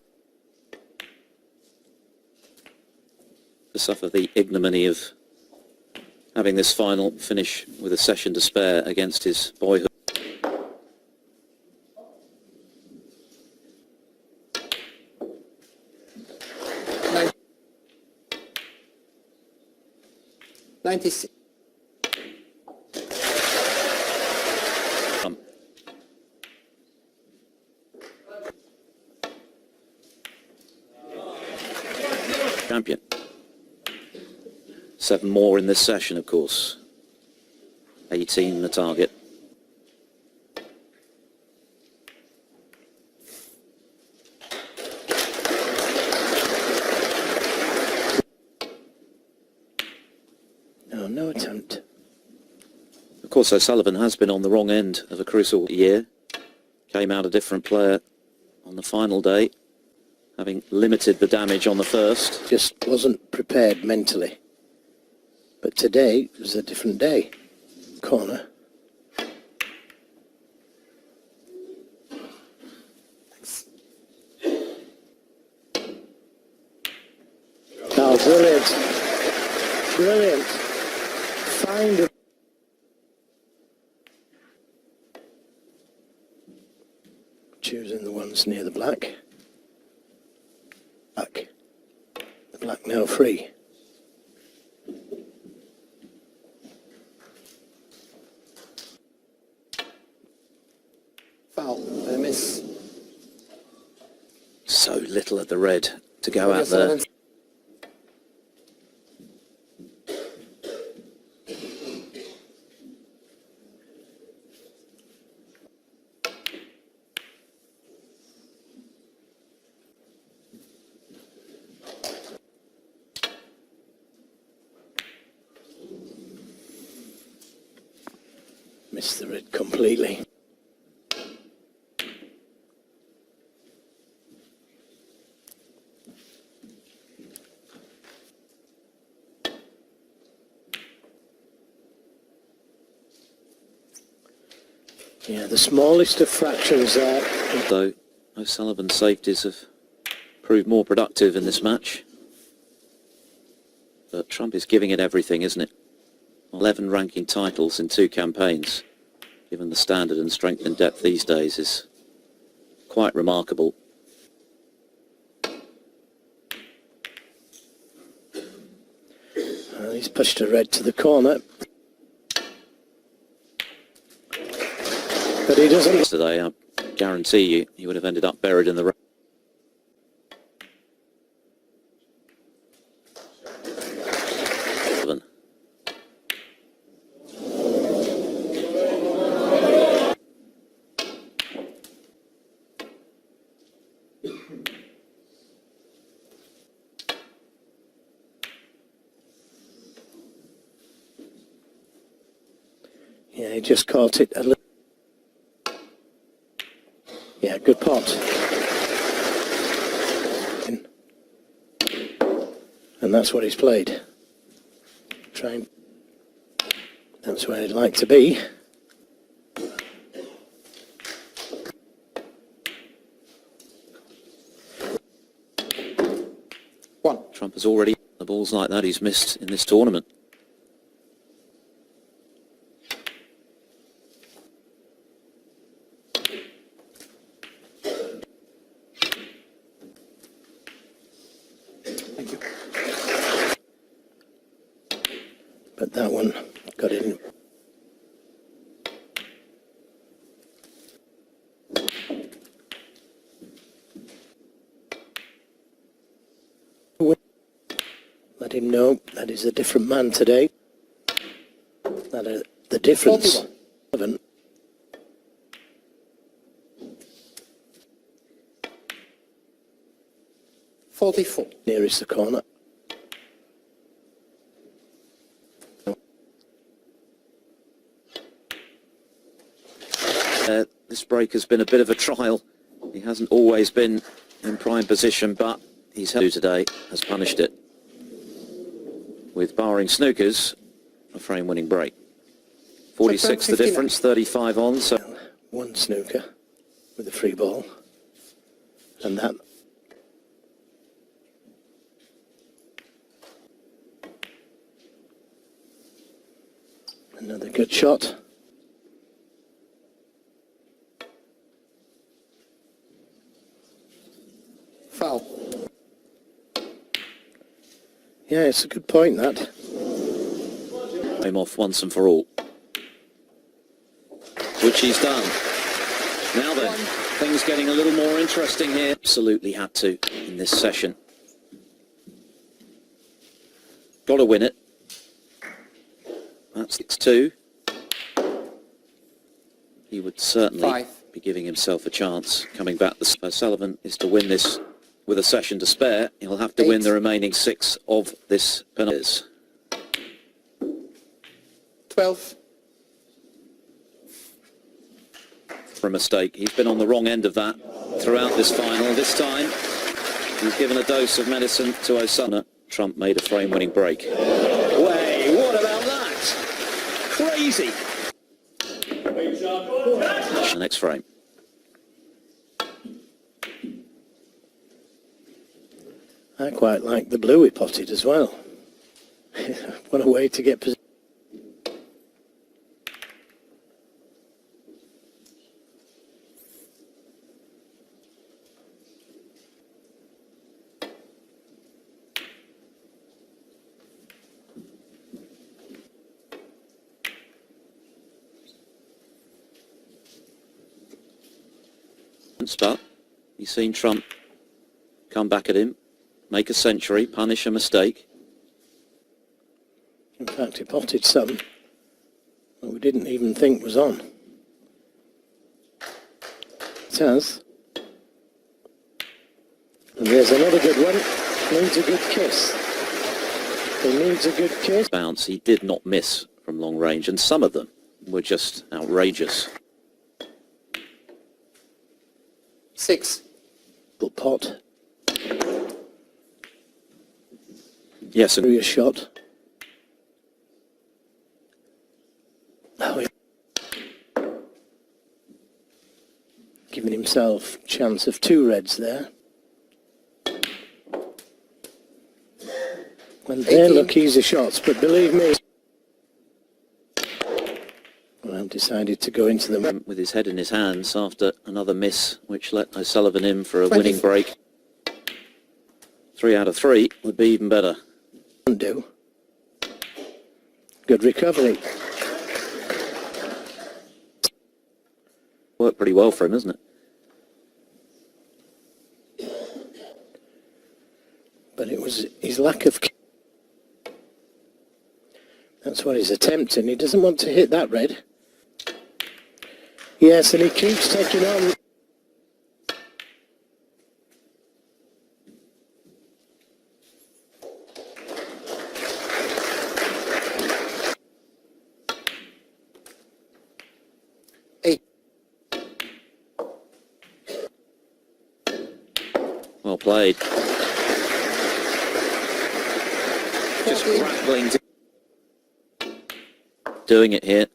To suffer the ignominy of having this final finish with a session to spare against his boyhood. Nine. 96. Champion. 7 more in this session, of course. 18 the target. No attempt. Of course, O'Sullivan has been on the wrong end of a crucial year. Came out a different player on the final day, having limited the damage on the first. Just wasn't prepared mentally. But today was a different day. Corner. Oh, brilliant. Brilliant. Find it. Choosing the ones near the black. Black. The Black now free. Foul. A miss. So little of the red to go out there. O'Sullivan. Missed the red completely. Yeah, the smallest of fractions there. Though O'Sullivan's safeties have proved more productive in this match. But Trump is giving it everything, isn't it? 11 ranking titles in 2 campaigns, given the standard and strength and depth these days, is quite remarkable. He's pushed a red to the corner. But he doesn't. Today, I guarantee you, he would have ended up buried in the red. Yeah, he just caught it a little. Yeah, good pot. And that's what he's played. Trying. That's where he'd like to be. One. Trump has already the balls like that he's missed in this tournament. Thank you. But that one got in. Let him know that he's a different man today. That the difference. 41. 44. Nearest the corner. This break has been a bit of a trial. He hasn't always been in prime position, but he's had to today has punished it. With barring snookers, a frame-winning break. 46 the 59. difference, 35 on, so One snooker with a free ball. And that. Another good shot. Foul. Yeah, it's a good point, that. came off once and for all. Which he's done. Now then, things getting a little more interesting here. Absolutely had to in this session. Got to win it. That's 6-2. He would certainly 5. be giving himself a chance coming back. O'Sullivan is to win this with a session to spare. He'll have to 8. win the remaining 6 of this penalty. 12. For a mistake. He's been on the wrong end of that throughout this final. This time, he's given a dose of medicine to O'Sullivan. Trump made a frame-winning break. Way, what about that? Crazy! The next frame. I quite like the blue he potted as well. What a way to get position. But he's seen Trump come back at him, make a century, punish a mistake. In fact, he potted some that we didn't even think was on. It has. And there's another good one. Needs a good kiss. He needs a good kiss. Bounce, he did not miss from long range, and some of them were just outrageous. 6. Good pot. Yes, and Serious shot. Oh, giving himself a chance of 2 reds there. And they 18. look easy shots, but believe me, well, I've decided to go into them. with his head in his hands after another miss, which let O'Sullivan in for a 20. winning break. 3 out of 3 would be even better. Do. Good recovery. Worked pretty well for him, isn't it? But it was his lack of... That's what he's attempting. He doesn't want to hit that red. Yes, and he keeps taking on. Well played. Just rattling, doing it here.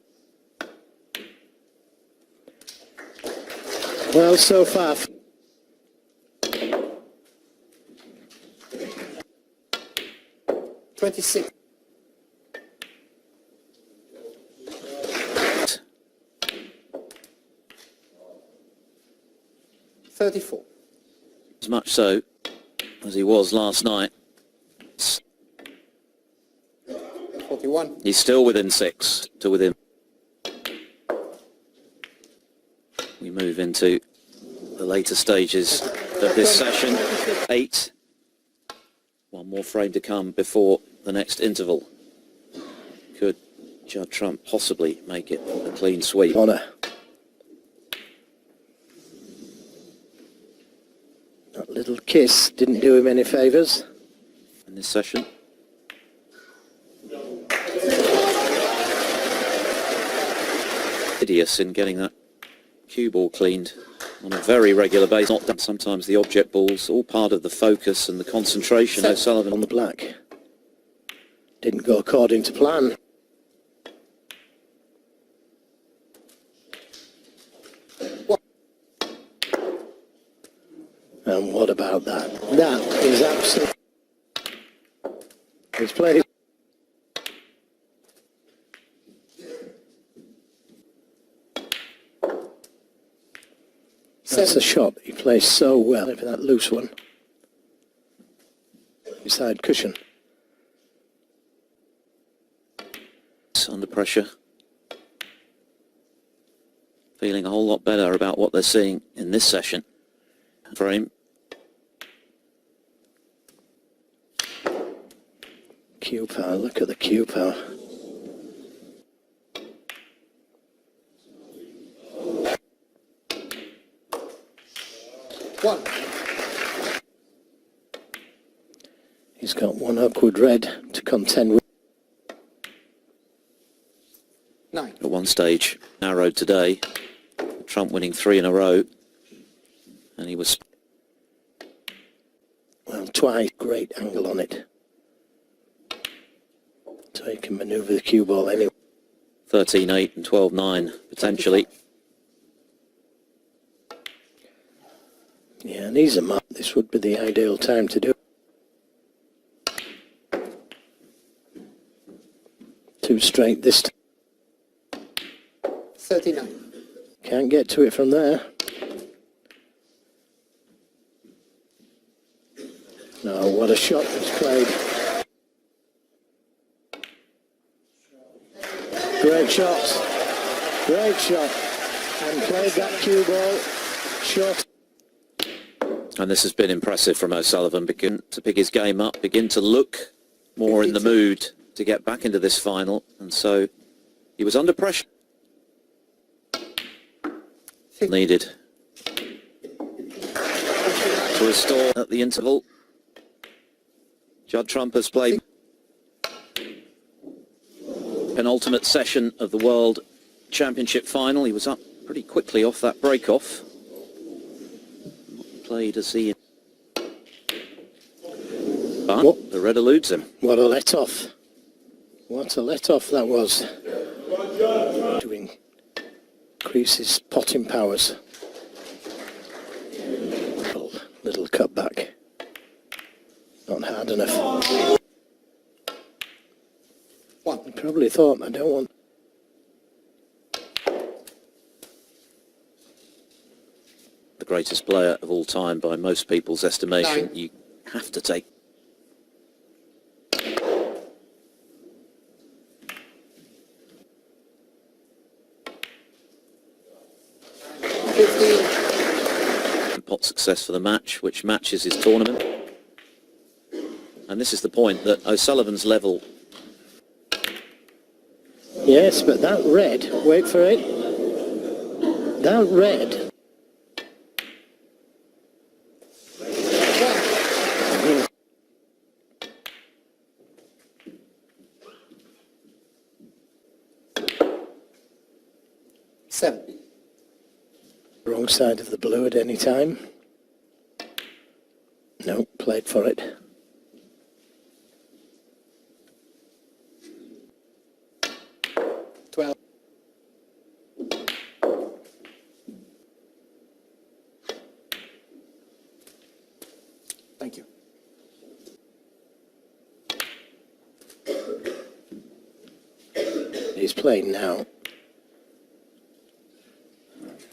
Well, so far. 26. $34. As much so as he was last night. 41. He's still within 6 to within. We move into the later stages of this session. 8. One more frame to come before the next interval. Could Judd Trump possibly make it a clean sweep? Honor. That little kiss didn't do him any favours. In this session. Hideous in getting that cue ball cleaned on a very regular basis. Not that sometimes the object balls, all part of the focus and the concentration. O'Sullivan On the black. Didn't go according to plan. And what about that? That is absolutely... He's played... That's a shot. He plays so well for that loose one. Beside cushion. under pressure. Feeling a whole lot better about what they're seeing in this session. Frame. Cue power, look at the cue power. One. He's got one upward red to contend with. 9. At one stage, narrowed today. Trump winning 3 in a row. And he was... Well, twice. Great angle on it. So he can manoeuvre the cue ball anyway. 13-8 and 12-9, potentially. Yeah, and he's a man. This would be the ideal time to do it. 2 straight this time. 39. Can't get to it from there. No, what a shot was played. Great shot. Great shot. And played that cue ball short. And this has been impressive from O'Sullivan, begin to pick his game up, begin to look more in the mood to get back into this final. And so he was under pressure. Needed to restore at the interval. Judd Trump has played penultimate session of the World Championship final. He was up pretty quickly off that break-off. Played as he... But the red eludes him. What a let-off. What a let-off that was. To increase his potting powers. Little cutback. Not hard enough. He probably thought, I don't want... The greatest player of all time by most people's estimation. 9. You have to take... pot success for the match, which matches his tournament. And this is the point that O'Sullivan's level... Yes, but that red, wait for it. That red... Seven. Wrong side of the blue at any time. No, played for it. Thank you. He's playing now.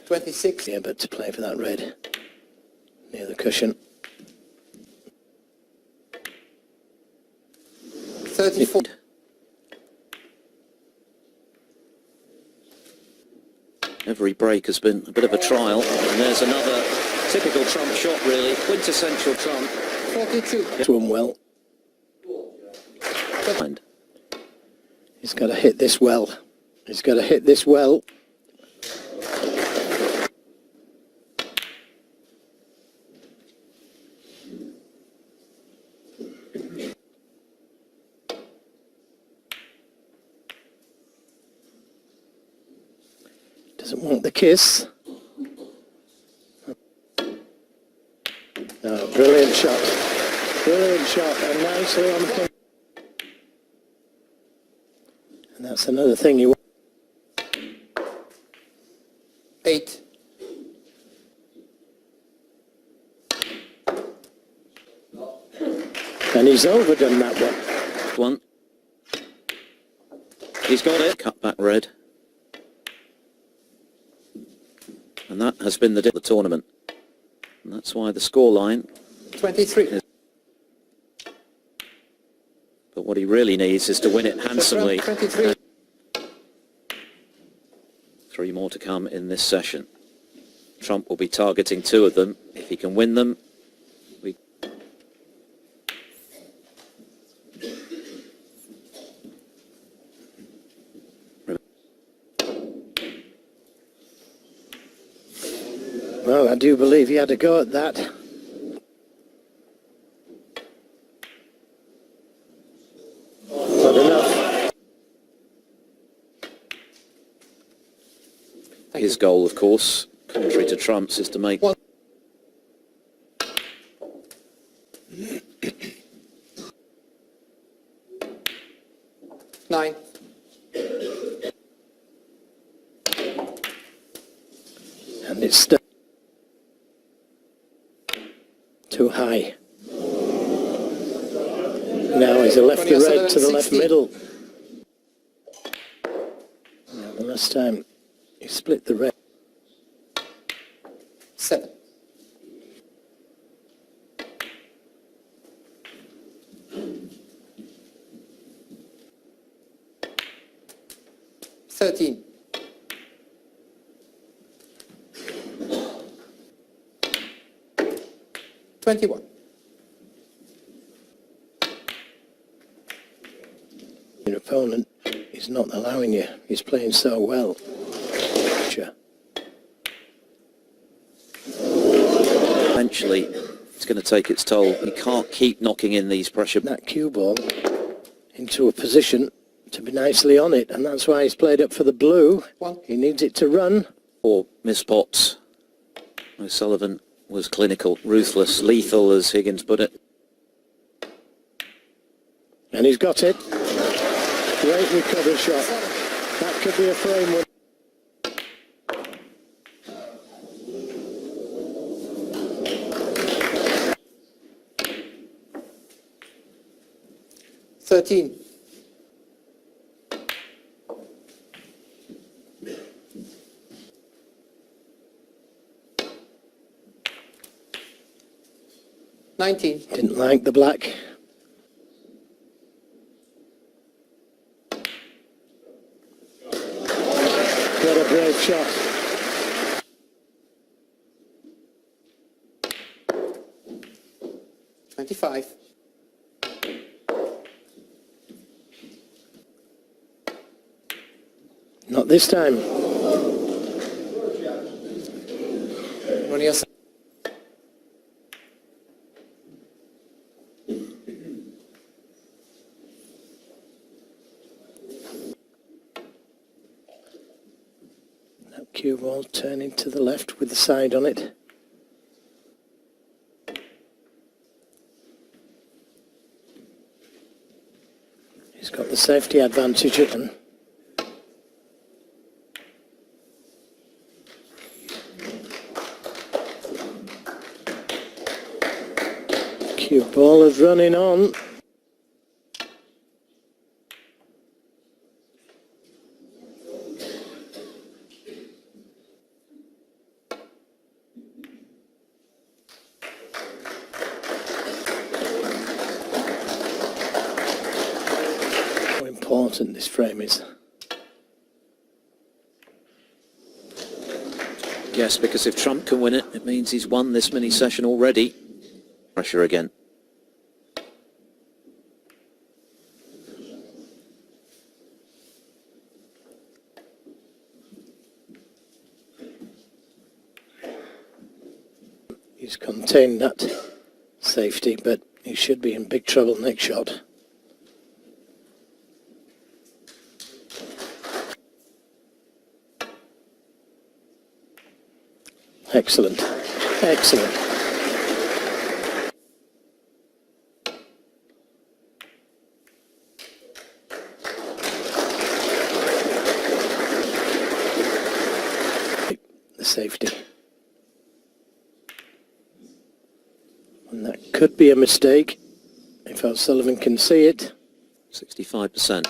26. Yeah, but to play for that red near the cushion. 34. Every break has been a bit of a trial. And there's another typical Trump shot, really. Quintessential Trump. 42. Swum well. He's got to hit this well. He's got to hit this well. Doesn't want the kiss. Oh, brilliant shot. Brilliant shot, and nicely on the pin. And that's another thing you want. 8. And he's overdone that one. He's got it. Cut back red. And that has been the tournament. And that's why the scoreline... 23. But what he really needs is to win it handsomely. 23. 3 more to come in this session. Trump will be targeting 2 of them. If he can win them, Well, I do believe he had a go at that. Not enough. his goal, of course, contrary to Trump's, is to make... Nine. And it's still too high. Now he's a left to red to the left middle. Now, the last time he split the red. 7. $13. 21. Your opponent is not allowing you. He's playing so well. Sure. Eventually, it's going to take its toll. You can't keep knocking in these pressure. That cue ball into a position to be nicely on it, and that's why he's played up for the blue. One. He needs it to run. Or missed pots. O'Sullivan was clinical, ruthless, lethal, as Higgins put it. And he's got it. Great recovery shot. That could be a frame win. Thirteen. Nineteen. Didn't like the black. What a brave shot. Twenty-five. Not this time. Ronnie. That cue ball turning to the left with the side on it. He's got the safety advantage at him. Cue ball is running on. How important this frame is. Yes, because if Trump can win it, it means he's won this mini session already. Pressure again. He's contained that safety, but he should be in big trouble next shot. Excellent. Excellent. The safety. And that could be a mistake if O'Sullivan can see it. 65%. And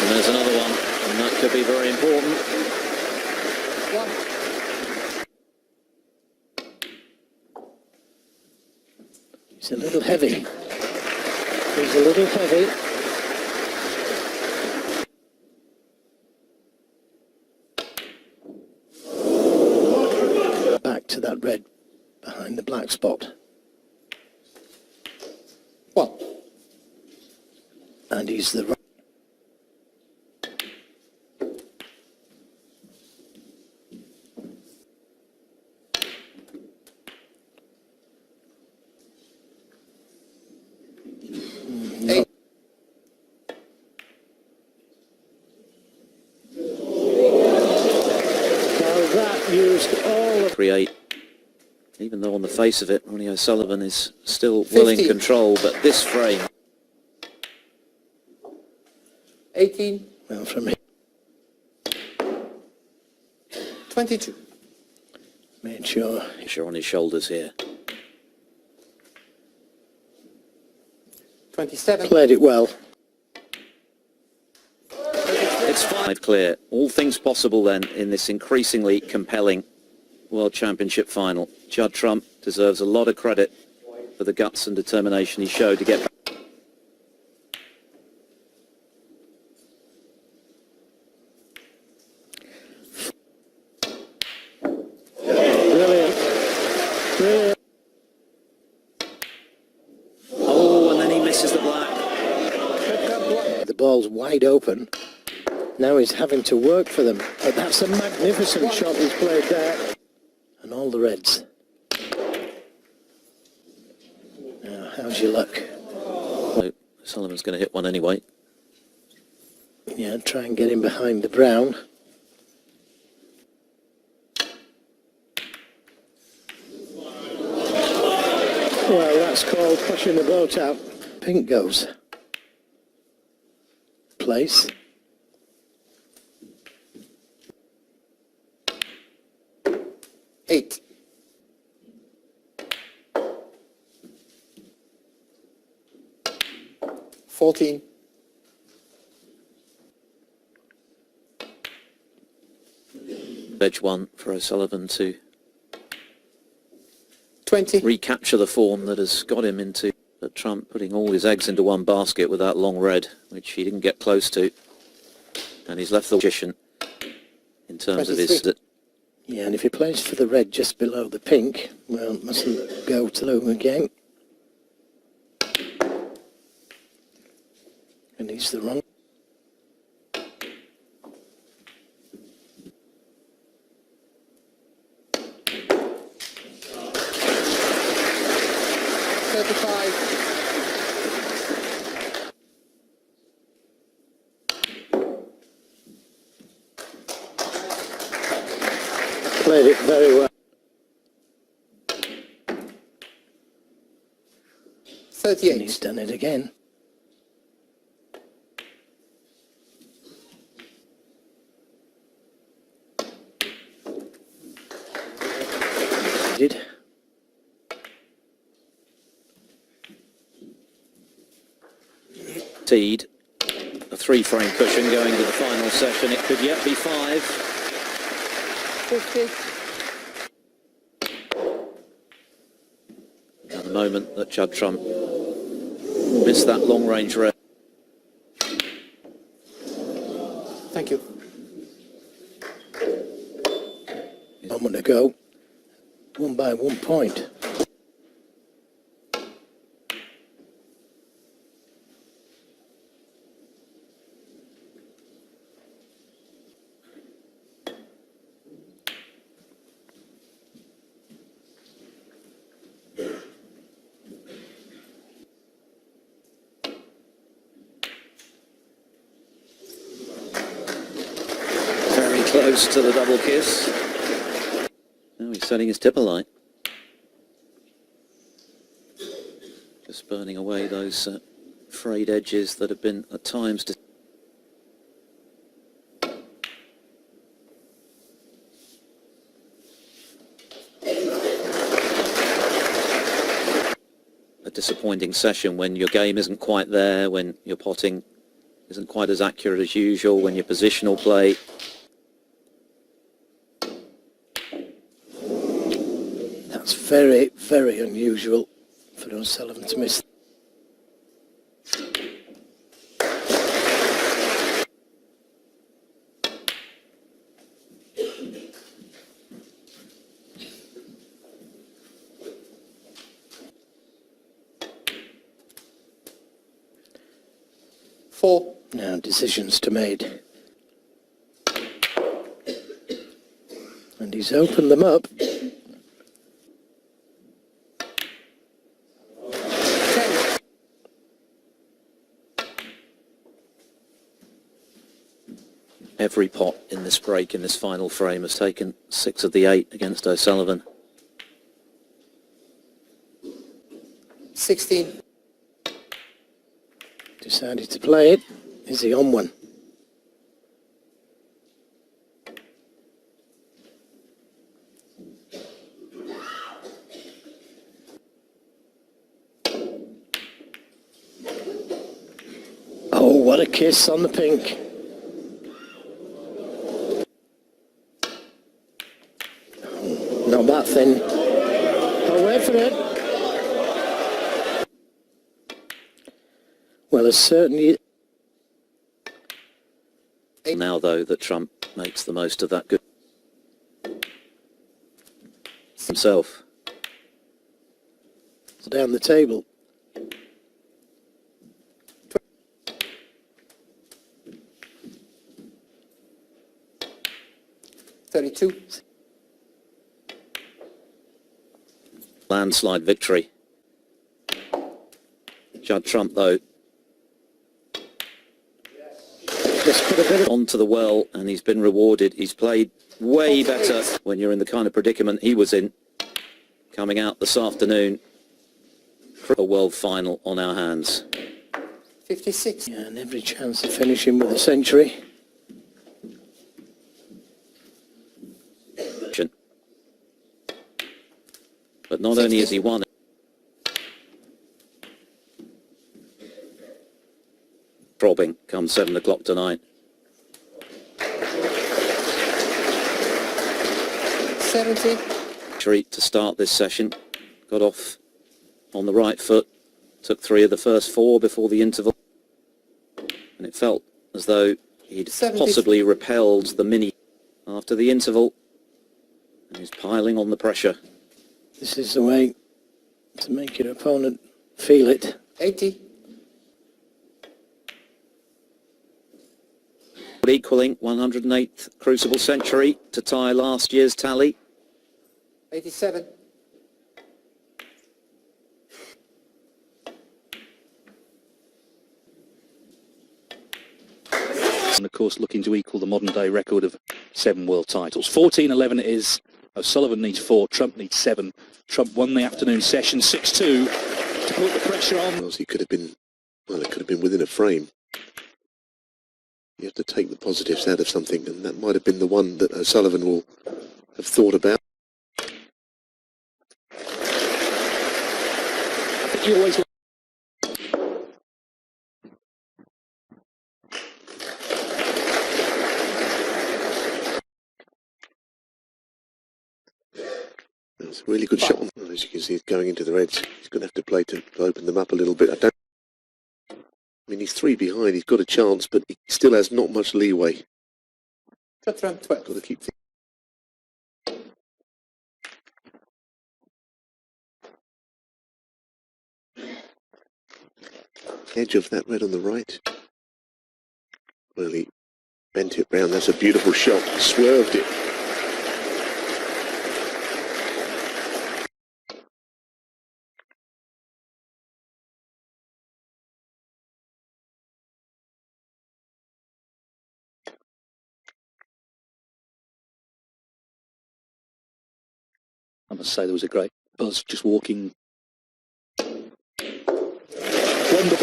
there's another one, and that could be very important. One. He's a little heavy. He's a little heavy. Back to that red behind the black spot. One. And he's the right. Eight. Now that used all of Create. Even though on the face of it, Ronnie O'Sullivan is still well in 50. control, but this frame, 18. well from him. 22. Made sure pressure on his shoulders here. 27. played it well. It's 5 clear. All things possible then in this increasingly compelling World Championship final. Judd Trump deserves a lot of credit for the guts and determination he showed to get back. Brilliant. Brilliant. wide open. Now he's having to work for them. But that's a magnificent shot he's played there. And all the reds. Now, how's your luck? So Sullivan's going to hit one anyway. Yeah, try and get him behind the brown. Well, that's called pushing the boat out. Pink goes. Place. Eight. $14. Edge one for O'Sullivan to 20. recapture the form that has got him into Trump putting all his eggs into one basket with that long red, which he didn't get close to. And he's left the position in terms of his... Yeah, and if he plays for the red just below the pink, well, mustn't go to blue again. And he's the wrong. Played it very well. 38. And he's done it again. Did. Teed, a 3-frame cushion going to the final session. It could yet be 5. 50. At the moment that Judd Trump missed that long-range red. Thank you. A moment ago. Won by 1 point. Very close to the double kiss. Now he's setting his tipper light. Just burning away those frayed edges that have been at times... a disappointing session when your game isn't quite there, when your potting isn't quite as accurate as usual, when your positional play... That's very, very unusual for O'Sullivan to miss. Four. Now decisions to made. And he's opened them up. 10. Every pot in this break, in this final frame, has taken 6 of the 8 against O'Sullivan. 16. Decided to play it. Is he on one? Oh, what a kiss on the pink. Not that thin. Away from it. Well, it's certainly... Now, though, that Trump makes the most of that good himself. Down the table. 32. Landslide victory. Judd Trump, though, Just put a bit of onto the well, and he's been rewarded. He's played way better when you're in the kind of predicament he was in, coming out this afternoon for a world final on our hands. 56. yeah, and every chance of finishing with a century. But not only has he won, throbbing come 7 o'clock tonight. 70. Treat to start this session. Got off on the right foot, took 3 of the first 4 before the interval, and it felt as though he'd 70. possibly repelled the mini after the interval, and he's piling on the pressure. This is the way to make your opponent feel it. 80. Equaling 108th Crucible century to tie last year's tally. 87. And of course looking to equal the modern day record of 7 world titles. 14-11 it is. O'Sullivan needs 4, Trump needs 7. Trump won the afternoon session 6-2 to put the pressure on. He could have been, well, it could have been within a frame. You have to take the positives out of something, and that might have been the one that O'Sullivan will have thought about. I think you always It's a really good shot. Well, as you can see, it's going into the reds. He's going to have to play to open them up a little bit. I mean, he's 3 behind. He's got a chance, but he still has not much leeway. Cut round 12. Got to keep things. Edge of that red on the right. Well, he bent it round. That's a beautiful shot. Swerved it. I must say there was a great buzz just walking. Wonderful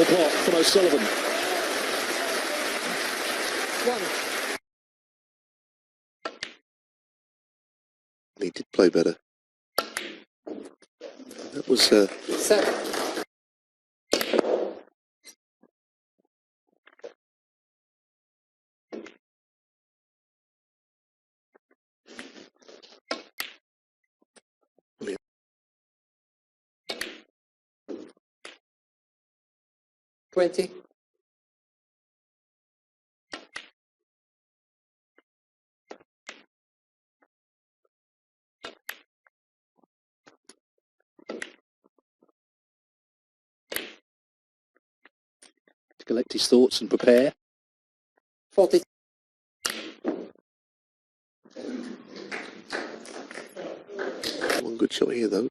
pot from O'Sullivan. 1. He did play better. That was 7. brilliant. 20. To collect his thoughts and prepare. 40. One good shot here, though.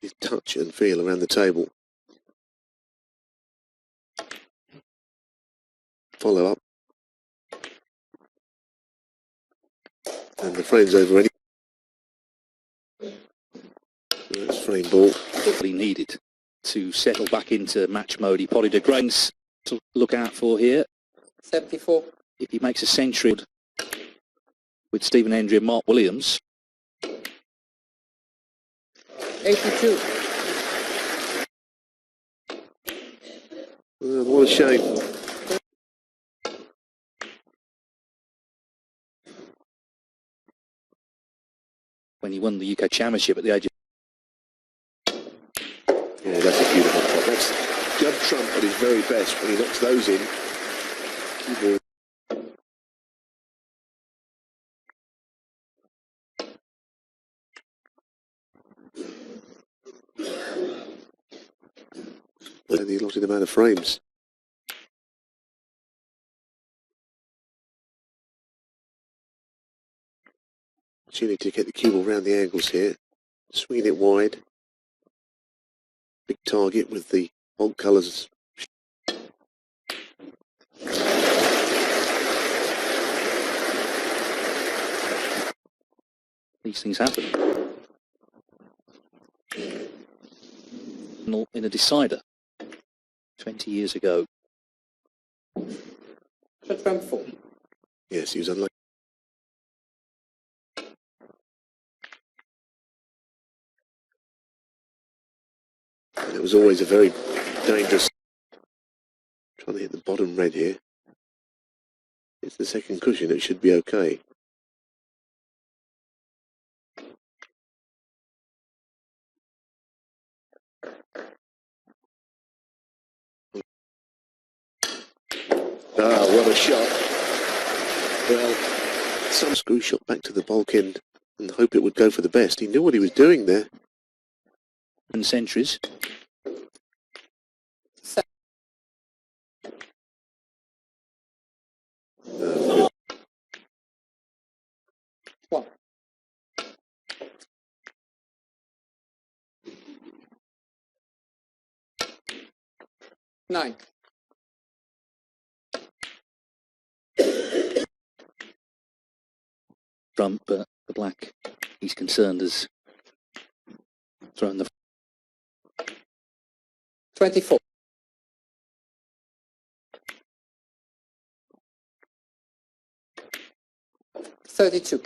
His touch and feel around the table. Follow up. And the frame's over any. That's frame ball. What he needed to settle back into match mode. He potted a grains to look out for here. 74. If he makes a century with Stephen Hendry and Mark Williams. 82. What a shame. When he won the UK Championship at the age of... Yeah, that's a beautiful shot. That's Judd Trump at his very best when he knocks those in. The allotted amount of frames. Opportunity to get the cue ball round the angles here. Swinging it wide. Big target with the old colours. These things happen. In a decider 20 years ago. Trump 4. Yes, he was unlucky. And it was always a very dangerous. Trying to hit the bottom red here. It's the second cushion, it should be okay. Ah, what a shot. Well, some screw shot back to the bulk end and hope it would go for the best. He knew what he was doing there. And centuries. Good. 1. Nine. Trump, the black, he's concerned, has thrown the 24. 32.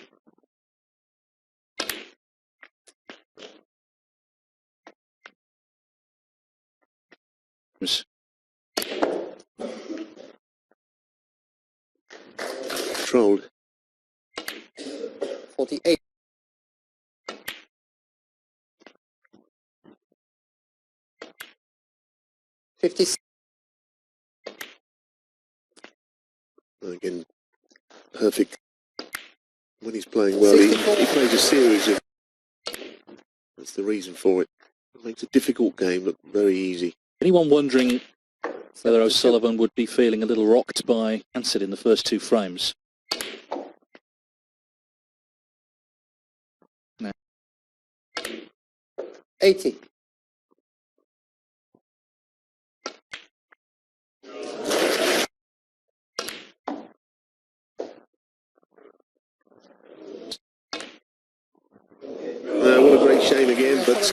Controlled. 48. 56. Again, perfect. When he's playing well, he plays a series of... That's the reason for it. It makes a difficult game look very easy. Anyone wondering whether O'Sullivan would be feeling a little rocked by Ansett in the first two frames? No. 80. What a great shame again, but...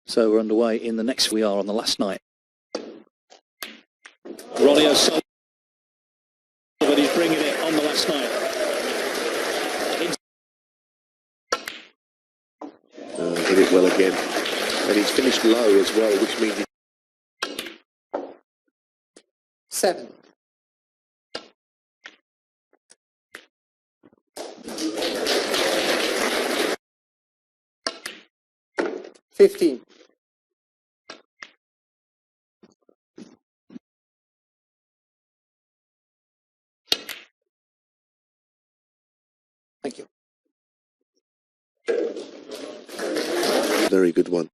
So we're underway in the next. We are on the last night. Ronnie O'Sullivan, he's bringing it on the last night. Hit it well again. And he's finished low as well, which means... 7. 15. Thank you. Very good one.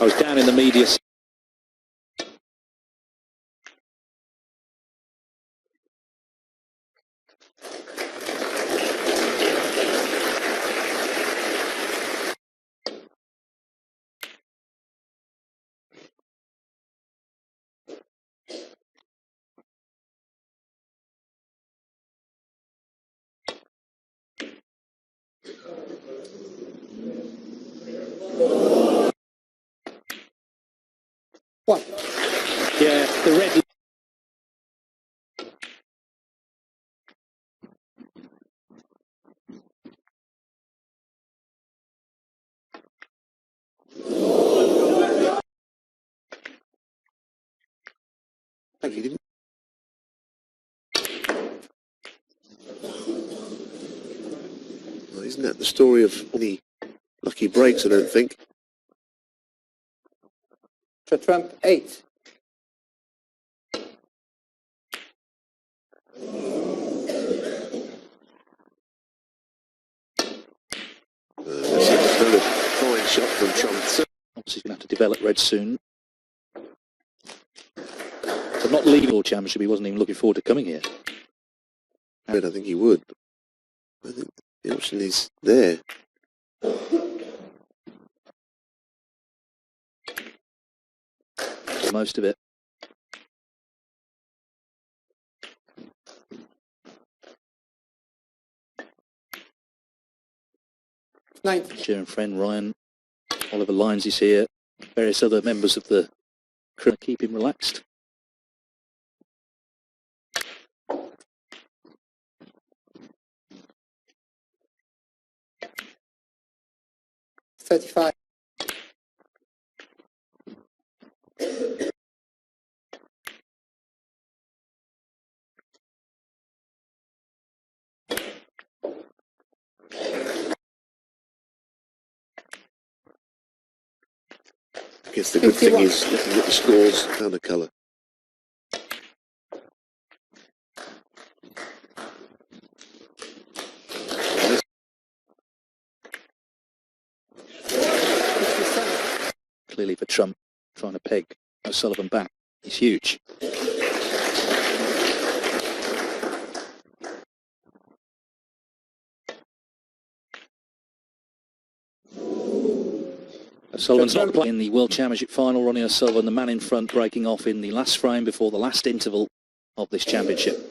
I was down in the media. One. Yeah, the red. He didn't. Well, isn't that the story of any lucky breaks, I don't think. Trump 8. Another fine shot from Trump. Obviously, he's going to have to develop red soon. But not leaving the World Championship, he wasn't even looking forward to coming here. I think he would. I think the option is there. Most of it. Ninth. Sharon friend Ryan, Oliver Lyons is here. Various other members of the crew keep him relaxed. $35. I guess the good thing 51. is looking at the scores down a colour. Clearly for Trump, trying to peg O'Sullivan back. He's huge. O'Sullivan's not playing in the World Championship final. Ronnie O'Sullivan, the man in front, breaking off in the last frame before the last interval of this championship.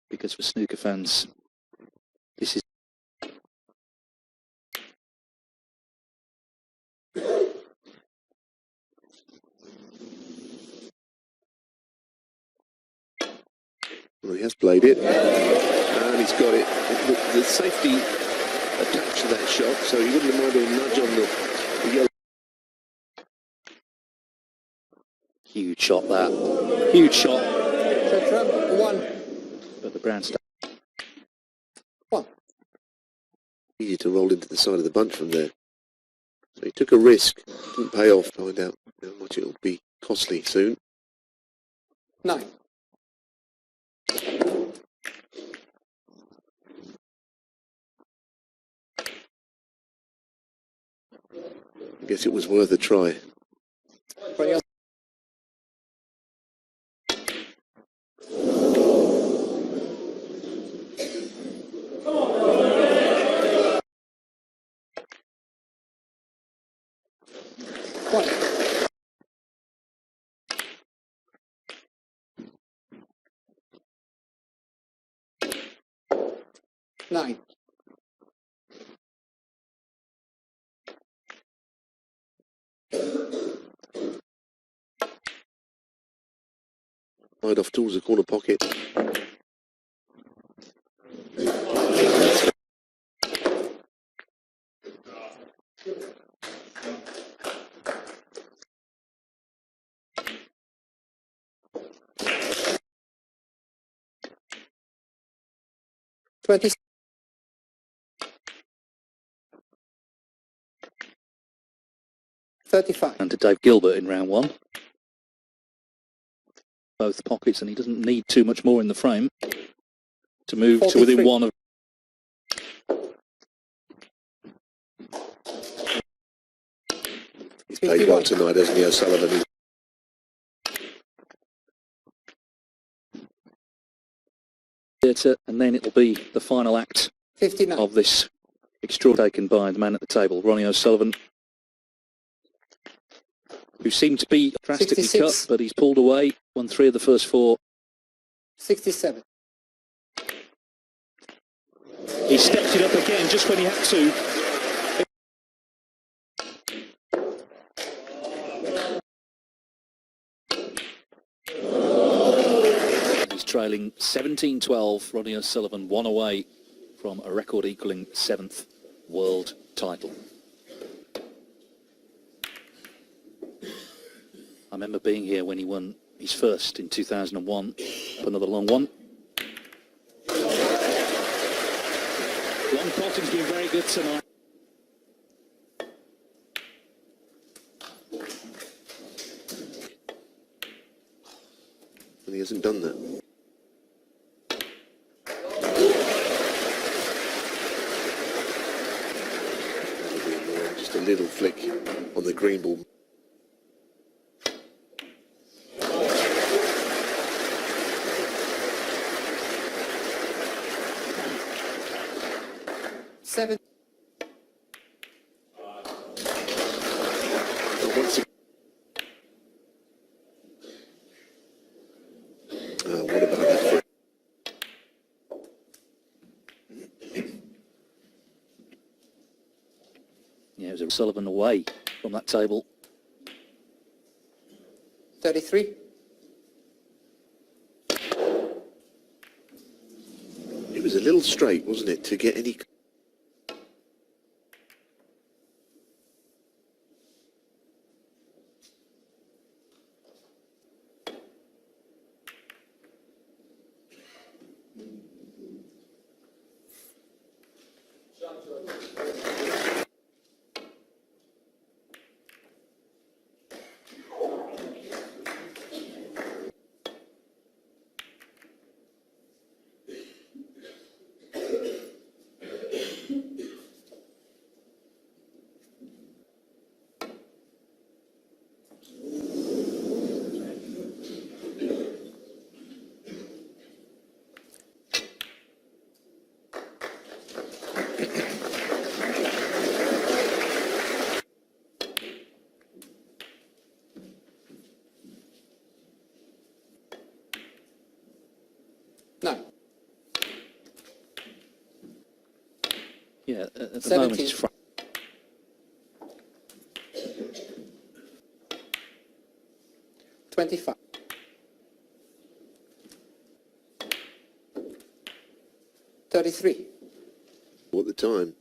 Because for snooker fans, this is Well, he has played it, and he's got it. The safety attached to that shot, so he wouldn't have minded a nudge on the yellow. huge shot that. Huge shot. So Trump, 1. But the brown stuff. 1. Easy to roll into the side of the bunch from there. So he took a risk, didn't pay off. Find out how much it'll be costly soon. 9. I guess it was worth a try. 20. Nine. Right off towards the corner pocket. $20. 35. And to Dave Gilbert in round 1. Both pockets, and he doesn't need too much more in the frame to move 43. to within 1 of. He's played well 51. tonight, hasn't he, O'Sullivan? Theatre, and then it'll be the final act 59. of this extraordinary taken by the man at the table, Ronnie O'Sullivan, who seemed to be drastically 66. cut, but he's pulled away, won 3 of the first 4. 67. He stepped it up again just when he had to. He's trailing 17-12. Ronnie O'Sullivan 1 away from a record equaling 7th world title. I remember being here when he won his first in 2001. Another long one. Long potting's been very good tonight. and he hasn't done that. Just a little flick on the green ball. Seven. Once again. What about that for? Yeah, it was a Sullivan away from that table. 33. It was a little straight, wasn't it, to get any... No. Yeah, at the 17. moment it's 25. 33. At the time.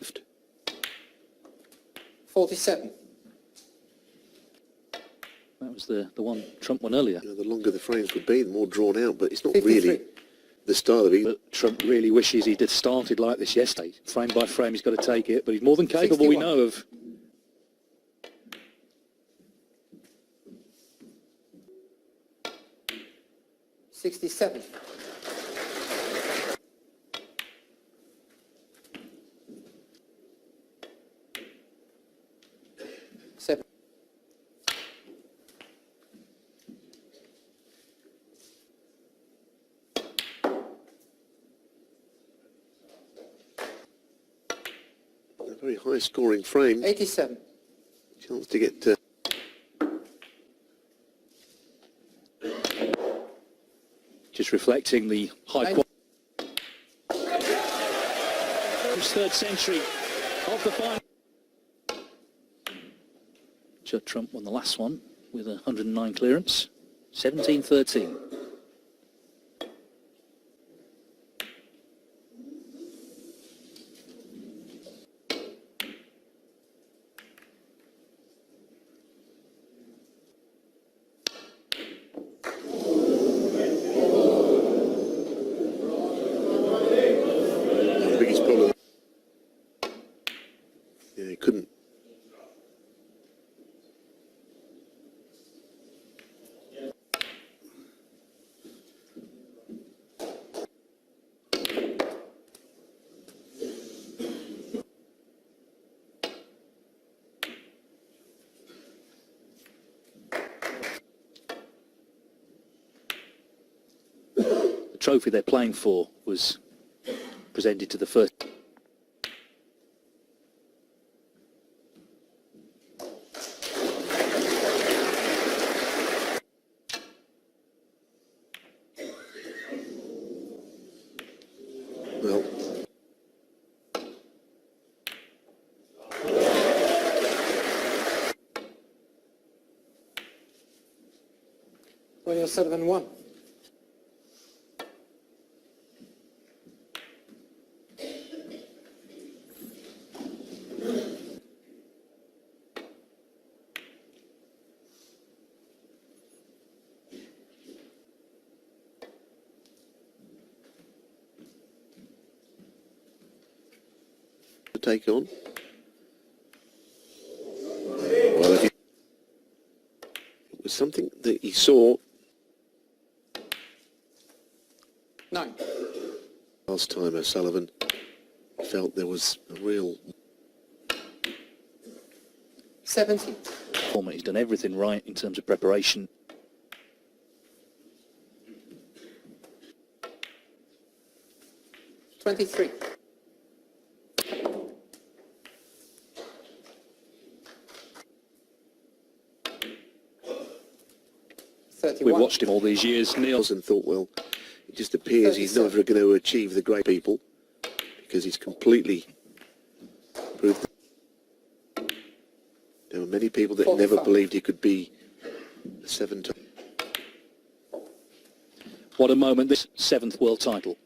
left. 47. That was the one Trump won earlier. You know, the longer the frames would be, the more drawn out, but it's not 53. really the style of it. But Trump really wishes he'd have started like this yesterday. Frame by frame, he's got to take it, but he's more than capable, 61. we know, of... $67. Seven. A very high scoring frame. 87. Chance to get... Just reflecting the high Nine. quality. Third century of the final. Judd Trump won the last one with 109 clearance. 17-13. The biggest problem. Yeah, he couldn't. The trophy they're playing for was presented to the first. Well, Ronnie O'Sullivan 1. take on? Well, if it was something that he saw 9. last time, O'Sullivan felt there was a real 70. He's done everything right in terms of preparation. $23. We've watched him all these years. Neil and thought, well, it just appears he's never going to achieve the great people because he's completely proved. There were many people that never believed he could be a 7-time. What a moment, this 7th world title.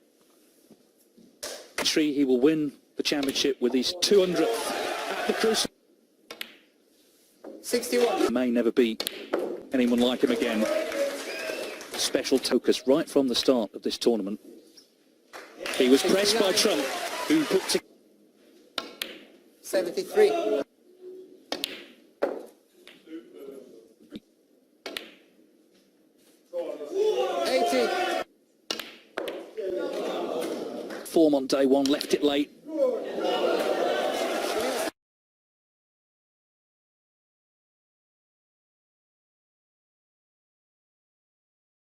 He will win the championship with his 200th at the Crucible. 61. May never be anyone like him again. Special focus right from the start of this tournament. He was pressed by Trump, who put to 73. form on day one, left it late.